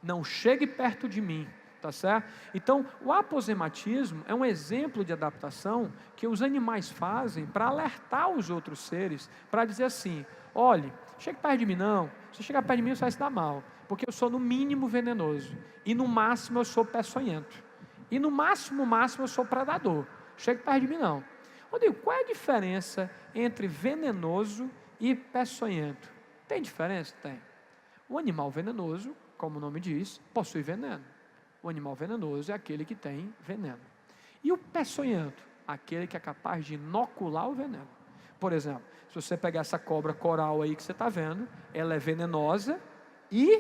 Não chegue perto de mim, tá certo? Então, o aposematismo é um exemplo de adaptação que os animais fazem para alertar os outros seres, para dizer assim, olhe, chegue perto de mim não, se chegar perto de mim você vai se dar mal, porque eu sou no mínimo venenoso, e no máximo eu sou peçonhento, e no máximo eu sou predador, chegue perto de mim não. Rodrigo, qual é a diferença entre venenoso e peçonhento? Tem diferença? Tem. O animal venenoso, como o nome diz, possui veneno. O animal venenoso é aquele que tem veneno. E o peçonhento? Aquele que é capaz de inocular o veneno. Por exemplo, se você pegar essa cobra coral aí que você está vendo, ela é venenosa e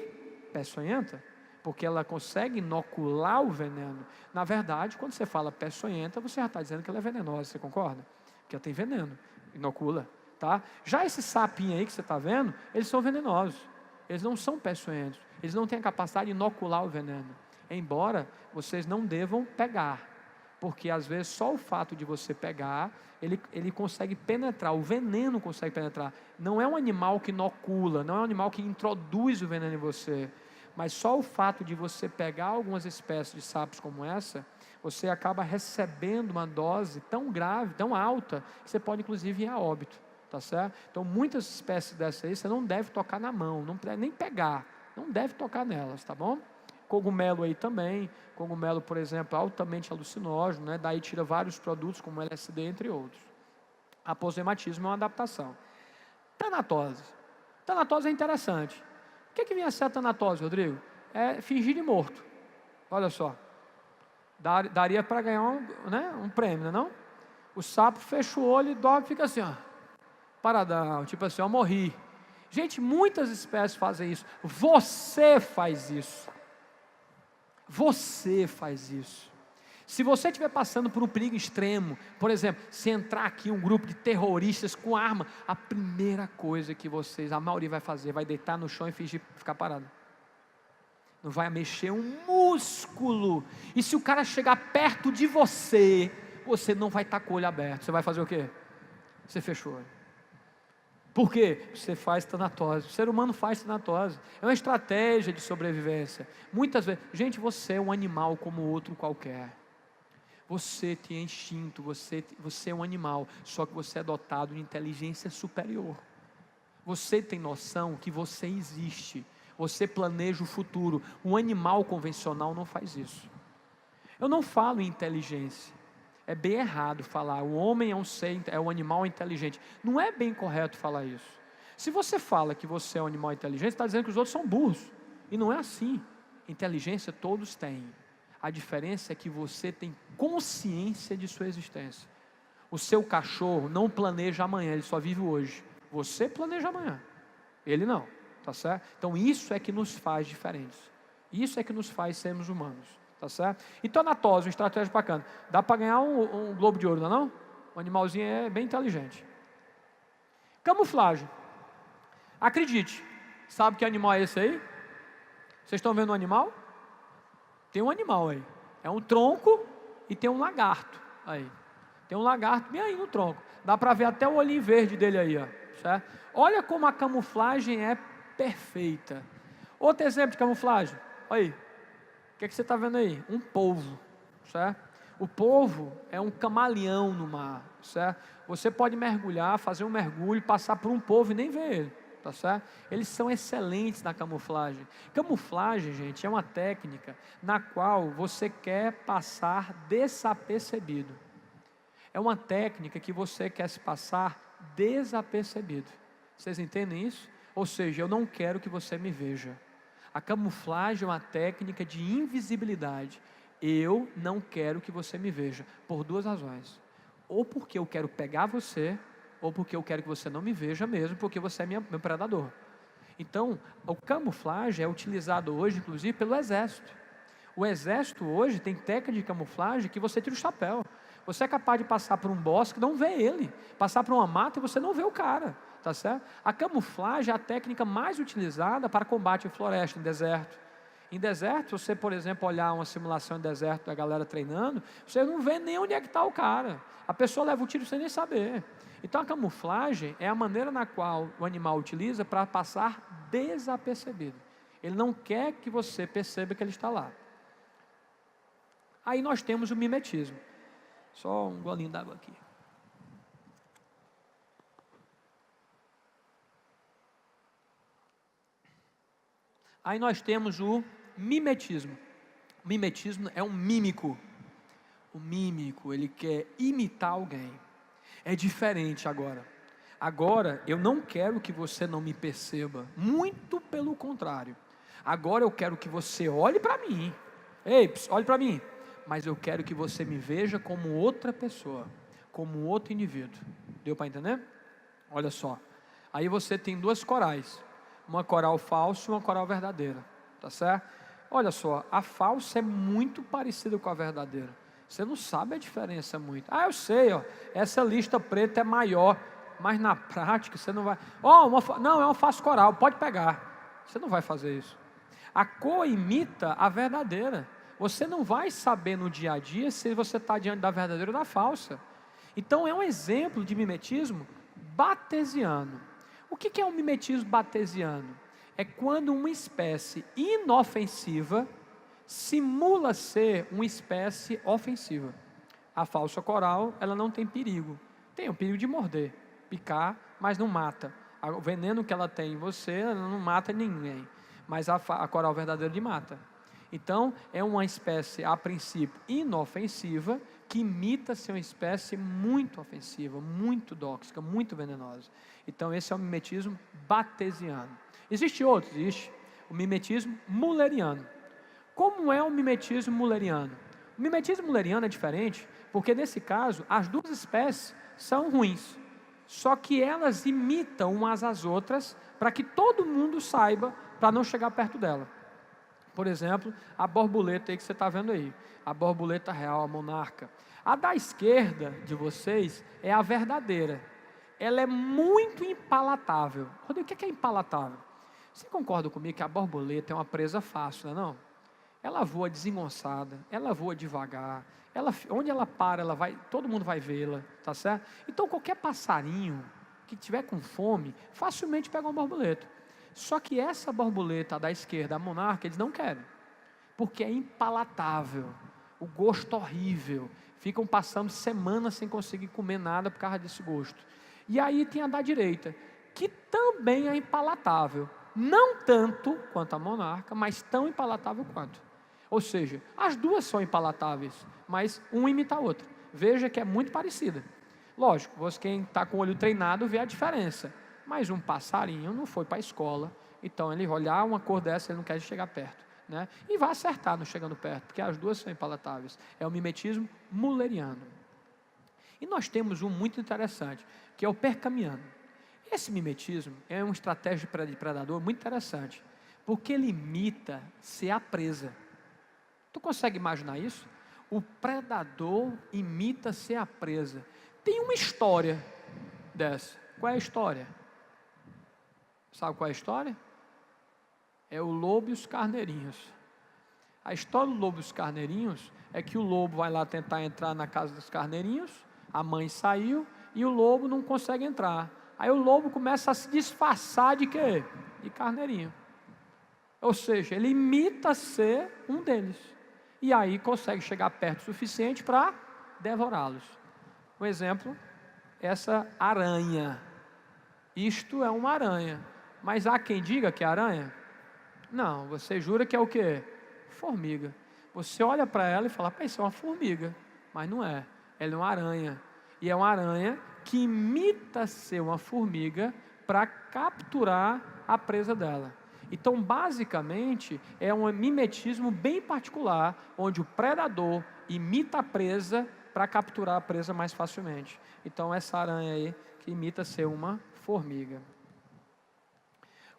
peçonhenta, porque ela consegue inocular o veneno. Na verdade, quando você fala peçonhenta, você já está dizendo que ela é venenosa, você concorda? Que ela tem veneno, inocula, tá? Já esse sapinho aí que você está vendo, eles são venenosos. Eles não são peçonhentos, eles não têm a capacidade de inocular o veneno, embora vocês não devam pegar, porque às vezes só o fato de você pegar, ele consegue penetrar, o veneno consegue penetrar. Não é um animal que inocula, não é um animal que introduz o veneno em você, mas só o fato de você pegar algumas espécies de sapos como essa, você acaba recebendo uma dose tão grave, tão alta, que você pode inclusive ir a óbito. Tá certo? Então muitas espécies dessas aí você não deve tocar na mão, não deve nem pegar, não deve tocar nelas, tá bom? Cogumelo aí também, cogumelo por exemplo altamente alucinógeno, né? Daí tira vários produtos como LSD entre outros. Aposematismo é uma adaptação. Tanatose é interessante. O que vem a ser a tanatose, Rodrigo? É fingir de morto. Olha só, daria para ganhar um prêmio, não? O sapo fecha o olho e dorme, fica assim, ó, paradão, tipo assim, eu morri. Gente, muitas espécies fazem isso. Você faz isso. Você faz isso. Se você estiver passando por um perigo extremo, por exemplo, se entrar aqui um grupo de terroristas com arma, a primeira coisa que a maioria vai fazer, vai deitar no chão e fingir ficar parado. Não vai mexer um músculo. E se o cara chegar perto de você, você não vai estar com o olho aberto. Você vai fazer o quê? Você fechou o olho. Por quê? Você faz tanatose. O ser humano faz tanatose. É uma estratégia de sobrevivência. Muitas vezes, gente, você é um animal como outro qualquer. Você tem instinto, você é um animal, só que você é dotado de inteligência superior. Você tem noção que você existe. Você planeja o futuro. Um animal convencional não faz isso. Eu não falo em inteligência. É bem errado falar, o homem é um animal inteligente. Não é bem correto falar isso. Se você fala que você é um animal inteligente, está dizendo que os outros são burros. E não é assim. Inteligência todos têm. A diferença é que você tem consciência de sua existência. O seu cachorro não planeja amanhã, ele só vive hoje. Você planeja amanhã, ele não, tá certo? Então isso é que nos faz diferentes. Isso é que nos faz sermos humanos, tá certo? E tanatose, uma estratégia bacana. Dá para ganhar um Globo de Ouro, não é não? O animalzinho é bem inteligente. Camuflagem. Acredite, sabe que animal é esse aí? Vocês estão vendo um animal? Tem um animal aí, é um tronco e tem um lagarto aí. Tem um lagarto bem aí no tronco. Dá para ver até o olhinho verde dele aí, ó, certo? Olha como a camuflagem é perfeita. Outro exemplo de camuflagem, olha aí. O que você está vendo aí? Um polvo, certo? O polvo é um camaleão no mar, certo? Você pode mergulhar, fazer um mergulho, passar por um polvo e nem ver ele. Tá certo? Eles são excelentes na camuflagem. Camuflagem, gente, é uma técnica na qual você quer passar desapercebido. É uma técnica que você quer se passar desapercebido. Vocês entendem isso? Ou seja, eu não quero que você me veja. A camuflagem é uma técnica de invisibilidade. Eu não quero que você me veja, por duas razões. Ou porque eu quero pegar você, ou porque eu quero que você não me veja mesmo, porque você é meu predador. Então, o camuflagem é utilizado hoje, inclusive, pelo exército. O exército hoje tem técnica de camuflagem que você tira o chapéu. Você é capaz de passar por um bosque e não ver ele. Passar por uma mata e você não vê o cara. Tá certo? A camuflagem é a técnica mais utilizada para combate em floresta, em deserto. Em deserto, você, por exemplo, olhar uma simulação em deserto da galera treinando, você não vê nem onde é que está o cara. A pessoa leva o tiro sem nem saber. Então a camuflagem é a maneira na qual o animal utiliza para passar desapercebido. Ele não quer que você perceba que ele está lá. Aí nós temos o mimetismo. Só um golinho d'água aqui. Aí nós temos o mimetismo. O mimetismo é um mímico. O mímico, ele quer imitar alguém. É diferente agora. Agora, eu não quero que você não me perceba. Muito pelo contrário. Agora eu quero que você olhe para mim. Ei, olhe para mim. Mas eu quero que você me veja como outra pessoa. Como outro indivíduo. Deu para entender? Olha só. Aí você tem duas corais. Uma coral falsa e uma coral verdadeira. Tá certo? Olha só. A falsa é muito parecida com a verdadeira. Você não sabe a diferença muito. Ah, eu sei, ó, essa lista preta é maior, mas na prática você não vai. Não, é uma face coral, pode pegar. Você não vai fazer isso. A cor imita a verdadeira. Você não vai saber no dia a dia se você está diante da verdadeira ou da falsa. Então é um exemplo de mimetismo batesiano. O que é um mimetismo batesiano? É quando uma espécie inofensiva simula ser uma espécie ofensiva. A falsa coral, ela não tem perigo. Tem o perigo de morder, picar, mas não mata. O veneno que ela tem em você, ela não mata ninguém. Mas a coral verdadeira lhe mata. Então, é uma espécie, a princípio, inofensiva, que imita ser uma espécie muito ofensiva, muito tóxica, muito venenosa. Então, esse é o mimetismo batesiano. Existe outro, existe o mimetismo mulleriano. Como é o mimetismo mulleriano? O mimetismo mulleriano é diferente, porque nesse caso, as duas espécies são ruins, só que elas imitam umas às outras, para que todo mundo saiba, para não chegar perto dela. Por exemplo, a borboleta aí que você está vendo aí, a borboleta real, a monarca. A da esquerda de vocês é a verdadeira. Ela é muito impalatável. Rodrigo, o que é impalatável? Você concorda comigo que a borboleta é uma presa fácil, não é não? Ela voa desengonçada, ela voa devagar, onde ela para, todo mundo vai vê-la, tá certo? Então qualquer passarinho que tiver com fome, facilmente pega uma borboleta. Só que essa borboleta da esquerda, a monarca, eles não querem, porque é impalatável, o gosto horrível, ficam passando semanas sem conseguir comer nada por causa desse gosto. E aí tem a da direita, que também é impalatável, não tanto quanto a monarca, mas tão impalatável quanto. Ou seja, as duas são impalatáveis, mas uma imita a outra. Veja que é muito parecida. Lógico, quem está com o olho treinado vê a diferença. Mas um passarinho não foi para a escola, então ele olhar uma cor dessa, ele não quer chegar perto, né? E vai acertar não chegando perto, porque as duas são impalatáveis. É o mimetismo mulleriano. E nós temos um muito interessante, que é o percamiano. Esse mimetismo é uma estratégia de predador muito interessante, porque ele imita ser a presa. Tu consegue imaginar isso? O predador imita ser a presa. Tem uma história dessa. Qual é a história? Sabe qual é a história? É o lobo e os carneirinhos. A história do lobo e os carneirinhos é que o lobo vai lá tentar entrar na casa dos carneirinhos, a mãe saiu e o lobo não consegue entrar. Aí o lobo começa a se disfarçar de quê? De carneirinho. Ou seja, ele imita ser um deles. E aí consegue chegar perto o suficiente para devorá-los. Um exemplo, essa aranha. Isto é uma aranha. Mas há quem diga que é aranha? Não, você jura que é o quê? Formiga. Você olha para ela e fala, isso é uma formiga. Mas não é. Ela é uma aranha. E é uma aranha que imita ser uma formiga para capturar a presa dela. Então, basicamente, é um mimetismo bem particular, onde o predador imita a presa para capturar a presa mais facilmente. Então, essa aranha aí, que imita ser uma formiga.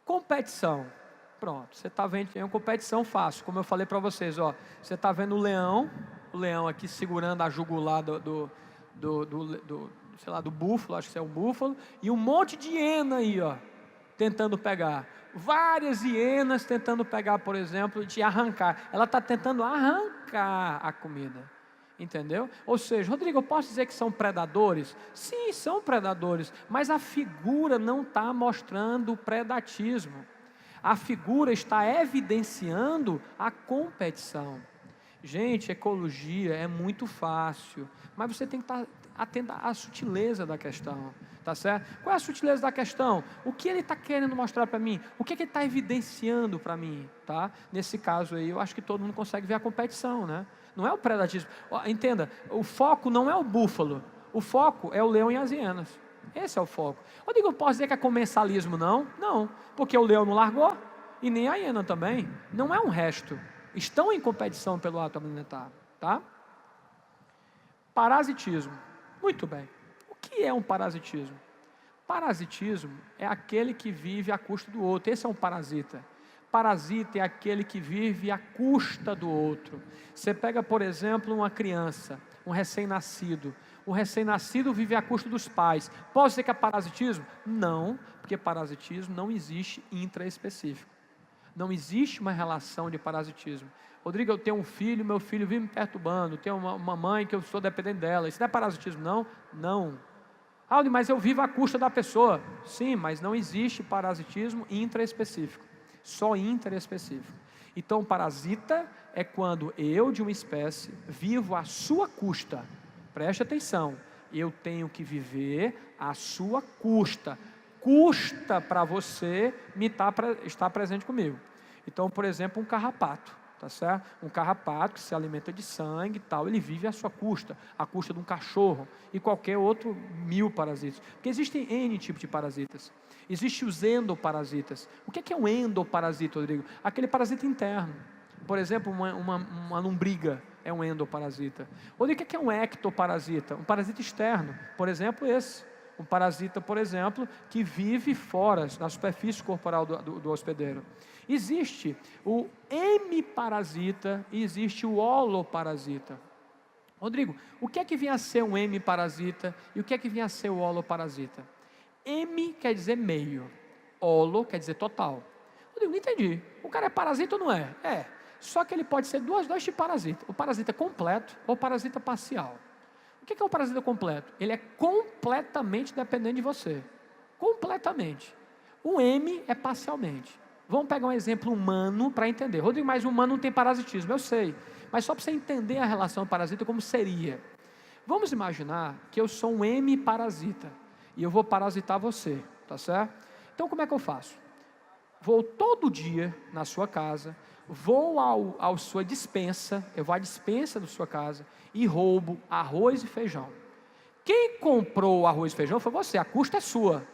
Competição. Pronto, você está vendo, é uma competição fácil, como eu falei para vocês, ó. Você está vendo o leão aqui segurando a jugular sei lá, do búfalo, acho que é o búfalo, e um monte de hiena aí, ó, tentando pegar. Várias hienas tentando pegar, por exemplo, de arrancar. Ela está tentando arrancar a comida. Entendeu? Ou seja, Rodrigo, eu posso dizer que são predadores? Sim, são predadores, mas a figura não está mostrando o predatismo. A figura está evidenciando a competição. Gente, ecologia é muito fácil, mas você tem que estar atento à sutileza da questão, tá certo? Qual é a sutileza da questão? O que ele está querendo mostrar para mim? O que ele está evidenciando para mim, tá? Nesse caso aí, eu acho que todo mundo consegue ver a competição, né? Não é o predatismo. Entenda, o foco não é o búfalo, o foco é o leão e as hienas. Esse é o foco. Eu posso dizer que é comensalismo, não? Não, porque o leão não largou e nem a hiena também. Não é um resto. Estão em competição pelo ato alimentar, tá? Parasitismo. Muito bem. O que é um parasitismo? Parasitismo é aquele que vive à custa do outro. Esse é um parasita. Parasita é aquele que vive à custa do outro. Você pega, por exemplo, uma criança, um recém-nascido. O recém-nascido vive à custa dos pais. Pode ser que é parasitismo? Não, porque parasitismo não existe intraespecífico. Não existe uma relação de parasitismo. Rodrigo, eu tenho um filho, meu filho vive me perturbando, tenho uma mãe que eu estou dependendo dela. Isso não é parasitismo, não? Não. Mas eu vivo à custa da pessoa. Sim, mas não existe parasitismo intraespecífico. Só interespecífico. Então, parasita é quando eu, de uma espécie, vivo à sua custa. Preste atenção. Eu tenho que viver à sua custa. Custa para você estar presente comigo. Então, por exemplo, um carrapato, tá certo? Um carrapato que se alimenta de sangue e tal, ele vive à sua custa, à custa de um cachorro e qualquer outro 1000 parasitas. Porque existem N tipos de parasitas. Existem os endoparasitas. O que é um endoparasita, Rodrigo? Aquele parasita interno. Por exemplo, uma lombriga é um endoparasita. Rodrigo, o que é um ectoparasita? Um parasita externo. Por exemplo, esse. Um parasita, por exemplo, que vive fora, na superfície corporal do hospedeiro. Existe o hemiparasita e existe o holoparasita. Rodrigo, o que é que vem a ser um hemiparasita e o que é que vem a ser o holoparasita? Hemi quer dizer meio, holo quer dizer total. Rodrigo, não entendi. O cara é parasita ou não é? É. Só que ele pode ser dois tipos de parasita. O parasita completo ou o parasita parcial. O que é o parasita completo? Ele é completamente dependente de você. Completamente. O M é parcialmente. Vamos pegar um exemplo humano para entender. Rodrigo, mas o humano não tem parasitismo, eu sei. Mas só para você entender a relação parasita, como seria. Vamos imaginar que eu sou um M parasita e eu vou parasitar você, tá certo? Então como é que eu faço? Vou todo dia na sua casa, vou à sua despensa, eu vou à despensa da sua casa e roubo arroz e feijão. Quem comprou o arroz e feijão foi você, a custa é sua.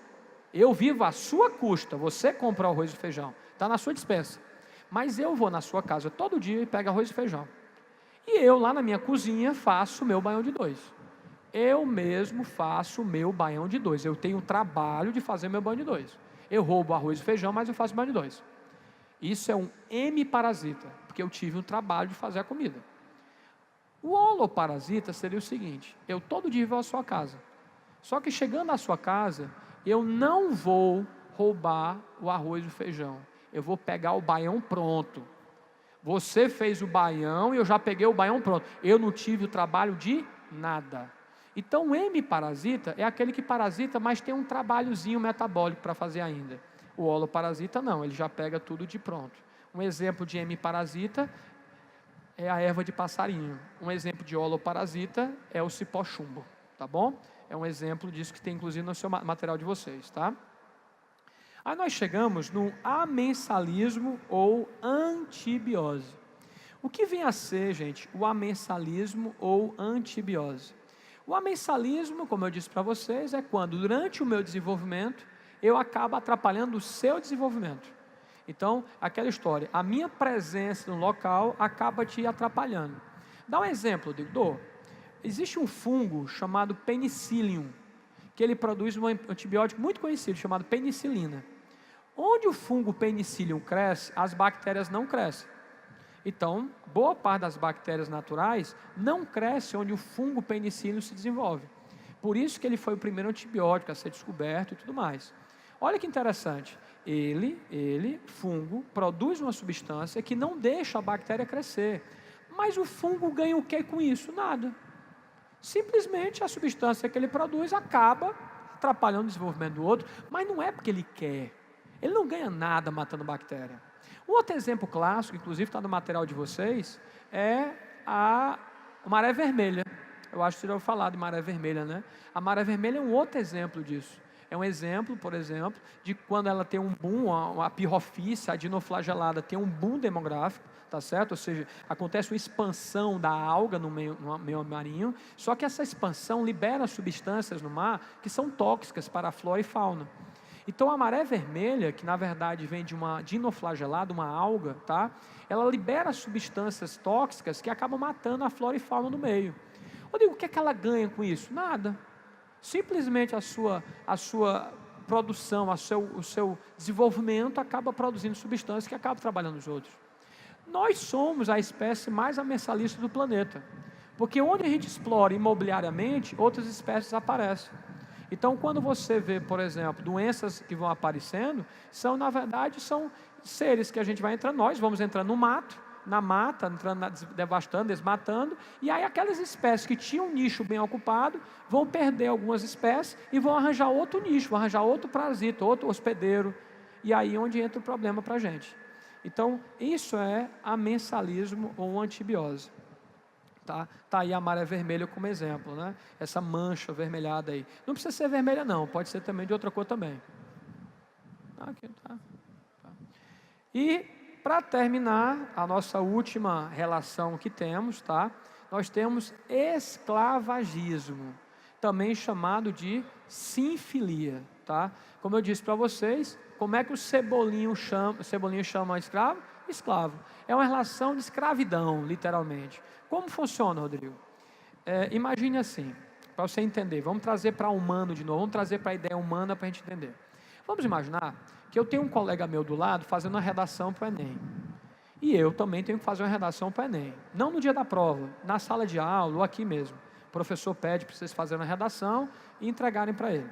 Eu vivo à sua custa, você comprou arroz e feijão, está na sua despensa. Mas eu vou na sua casa todo dia e pego arroz e feijão. E eu lá na minha cozinha faço o meu baião de dois. Eu mesmo faço o meu baião de dois. Eu tenho o trabalho de fazer meu baião de dois. Eu roubo arroz e feijão, mas eu faço baião de dois. Isso é um hemiparasita, porque eu tive o trabalho de fazer a comida. O holoparasita seria o seguinte: eu todo dia vou à sua casa. Só que chegando à sua casa, eu não vou roubar o arroz e o feijão. Eu vou pegar o baião pronto. Você fez o baião e eu já peguei o baião pronto. Eu não tive o trabalho de nada. Então o hemiparasita é aquele que parasita, mas tem um trabalhozinho metabólico para fazer ainda. O holoparasita não, ele já pega tudo de pronto. Um exemplo de hemiparasita é a erva de passarinho. Um exemplo de holoparasita é o cipó chumbo, tá bom? É um exemplo disso que tem inclusive no seu material de vocês, tá? Aí nós chegamos no amensalismo ou antibiose. O que vem a ser, gente, o amensalismo ou antibiose? O amensalismo, como eu disse para vocês, é quando durante o meu desenvolvimento eu acabo atrapalhando o seu desenvolvimento. Então, aquela história, a minha presença no local acaba te atrapalhando. Dá um exemplo, Digo. Existe um fungo chamado penicillium, que ele produz um antibiótico muito conhecido, chamado penicilina. Onde o fungo penicillium cresce, as bactérias não crescem. Então, boa parte das bactérias naturais não cresce onde o fungo penicillium se desenvolve. Por isso que ele foi o primeiro antibiótico a ser descoberto e tudo mais. Olha que interessante, fungo, produz uma substância que não deixa a bactéria crescer. Mas o fungo ganha o que com isso? Nada. Simplesmente a substância que ele produz acaba atrapalhando o desenvolvimento do outro, mas não é porque ele quer. Ele não ganha nada matando bactéria. Um outro exemplo clássico, inclusive está no material de vocês, é a maré vermelha. Eu acho que vocês já ouviram falar de maré vermelha, né? A maré vermelha é um outro exemplo disso. É um exemplo, por exemplo, de quando ela tem um boom, a pirrofícia, a dinoflagelada tem um boom demográfico, tá certo? Ou seja, acontece uma expansão da alga no meio marinho, só que essa expansão libera substâncias no mar que são tóxicas para a flora e fauna. Então a maré vermelha, que na verdade vem de uma dinoflagelada, uma alga, tá? Ela libera substâncias tóxicas que acabam matando a flora e fauna no meio. Eu digo, o que é que ela ganha com isso? Nada. Simplesmente a sua produção, o seu desenvolvimento acaba produzindo substâncias que acabam trabalhando os outros. Nós somos a espécie mais amensalista do planeta, porque onde a gente explora imobiliariamente, outras espécies aparecem. Então, quando você vê, por exemplo, doenças que vão aparecendo, na verdade, são seres que a gente vai entrando, nós vamos entrando no mato, na mata, entrando, devastando, desmatando, e aí aquelas espécies que tinham um nicho bem ocupado, vão perder algumas espécies e vão arranjar outro nicho, vão arranjar outro parasita, outro hospedeiro, e aí é onde entra o problema para a gente. Então, isso é amensalismo ou antibiose. Tá aí a maré vermelha como exemplo, né? Essa mancha avermelhada aí. Não precisa ser vermelha não, pode ser também de outra cor também. Aqui, tá. E para terminar, a nossa última relação que temos, tá? Nós temos esclavagismo, também chamado de sinfilia, tá? Como eu disse para vocês, como é que o Cebolinho chama escravo? Escravo. É uma relação de escravidão, literalmente. Como funciona, Rodrigo? Imagine assim, para você entender. Vamos trazer para humano de novo, vamos trazer para a ideia humana para a gente entender. Vamos imaginar que eu tenho um colega meu do lado fazendo uma redação para o Enem. E eu também tenho que fazer uma redação para o Enem. Não no dia da prova, na sala de aula ou aqui mesmo. O professor pede para vocês fazerem uma redação e entregarem para ele.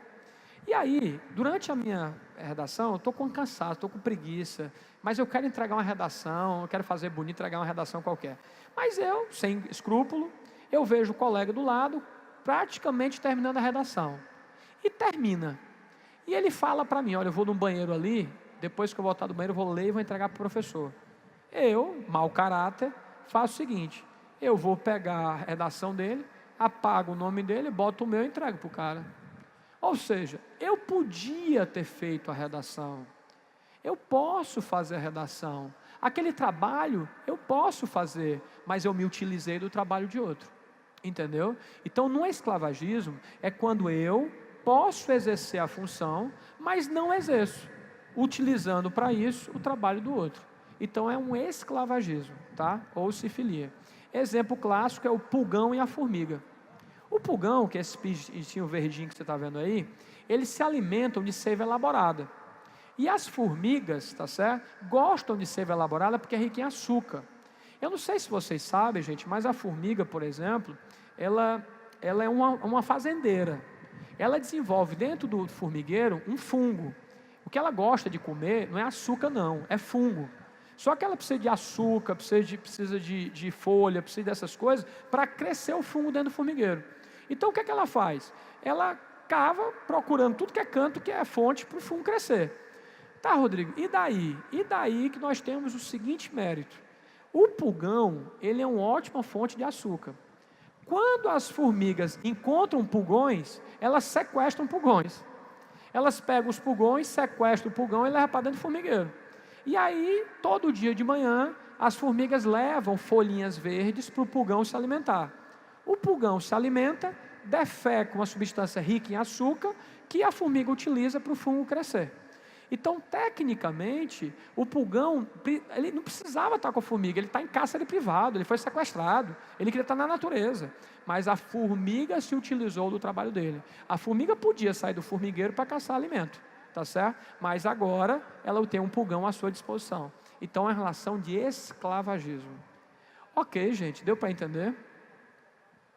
E aí, durante a minha redação, eu estou com cansaço, estou com preguiça, mas eu quero entregar uma redação, eu quero fazer bonito, entregar uma redação qualquer. Mas eu, sem escrúpulo, eu vejo o colega do lado praticamente terminando a redação. E termina. E ele fala para mim, olha, eu vou no banheiro ali, depois que eu voltar do banheiro, eu vou ler e vou entregar para o professor. Eu, mau caráter, faço o seguinte, eu vou pegar a redação dele, apago o nome dele, boto o meu e entrego para o cara. Ou seja, eu podia ter feito a redação, eu posso fazer a redação, aquele trabalho eu posso fazer, mas eu me utilizei do trabalho de outro, entendeu? Então, no esclavagismo, é quando eu posso exercer a função, mas não exerço, utilizando para isso o trabalho do outro. Então, é um esclavagismo, tá? Ou cifilia. Exemplo clássico é o pulgão e a formiga. O pulgão, que é esse bichinho verdinho que você está vendo aí, eles se alimentam de seiva elaborada. E as formigas, tá certo? Gostam de seiva elaborada porque é rica em açúcar. Eu não sei se vocês sabem, gente, mas a formiga, por exemplo, ela é uma fazendeira. Ela desenvolve dentro do formigueiro um fungo. O que ela gosta de comer não é açúcar não, é fungo. Só que ela precisa de açúcar, precisa de folha, precisa dessas coisas para crescer o fungo dentro do formigueiro. Então o que é que ela faz? Ela cava procurando tudo que é canto, que é fonte para o fungo crescer. Tá, Rodrigo, e daí? E daí que nós temos o seguinte mérito. O pulgão, ele é uma ótima fonte de açúcar. Quando as formigas encontram pulgões, elas sequestram pulgões. Elas pegam os pulgões, sequestram o pulgão e levam para dentro do formigueiro. E aí, todo dia de manhã, as formigas levam folhinhas verdes para o pulgão se alimentar. O pulgão se alimenta, defeca uma substância rica em açúcar, que a formiga utiliza para o fungo crescer. Então, tecnicamente, o pulgão, ele não precisava estar com a formiga, ele está em cárcere privado, ele foi sequestrado, ele queria estar na natureza. Mas a formiga se utilizou do trabalho dele. A formiga podia sair do formigueiro para caçar alimento, tá certo? Mas agora, ela tem um pulgão à sua disposição. Então, é uma relação de esclavagismo. Ok, gente, deu para entender?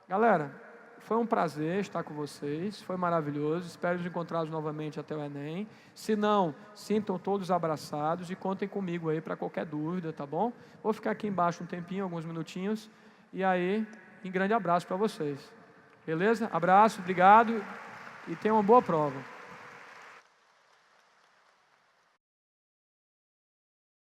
Galera, foi um prazer estar com vocês, foi maravilhoso, espero nos encontrá-los novamente até o Enem. Se não, sintam todos abraçados e contem comigo aí para qualquer dúvida, tá bom? Vou ficar aqui embaixo um tempinho, alguns minutinhos, e aí, um grande abraço para vocês. Beleza? Abraço, obrigado e tenham uma boa prova.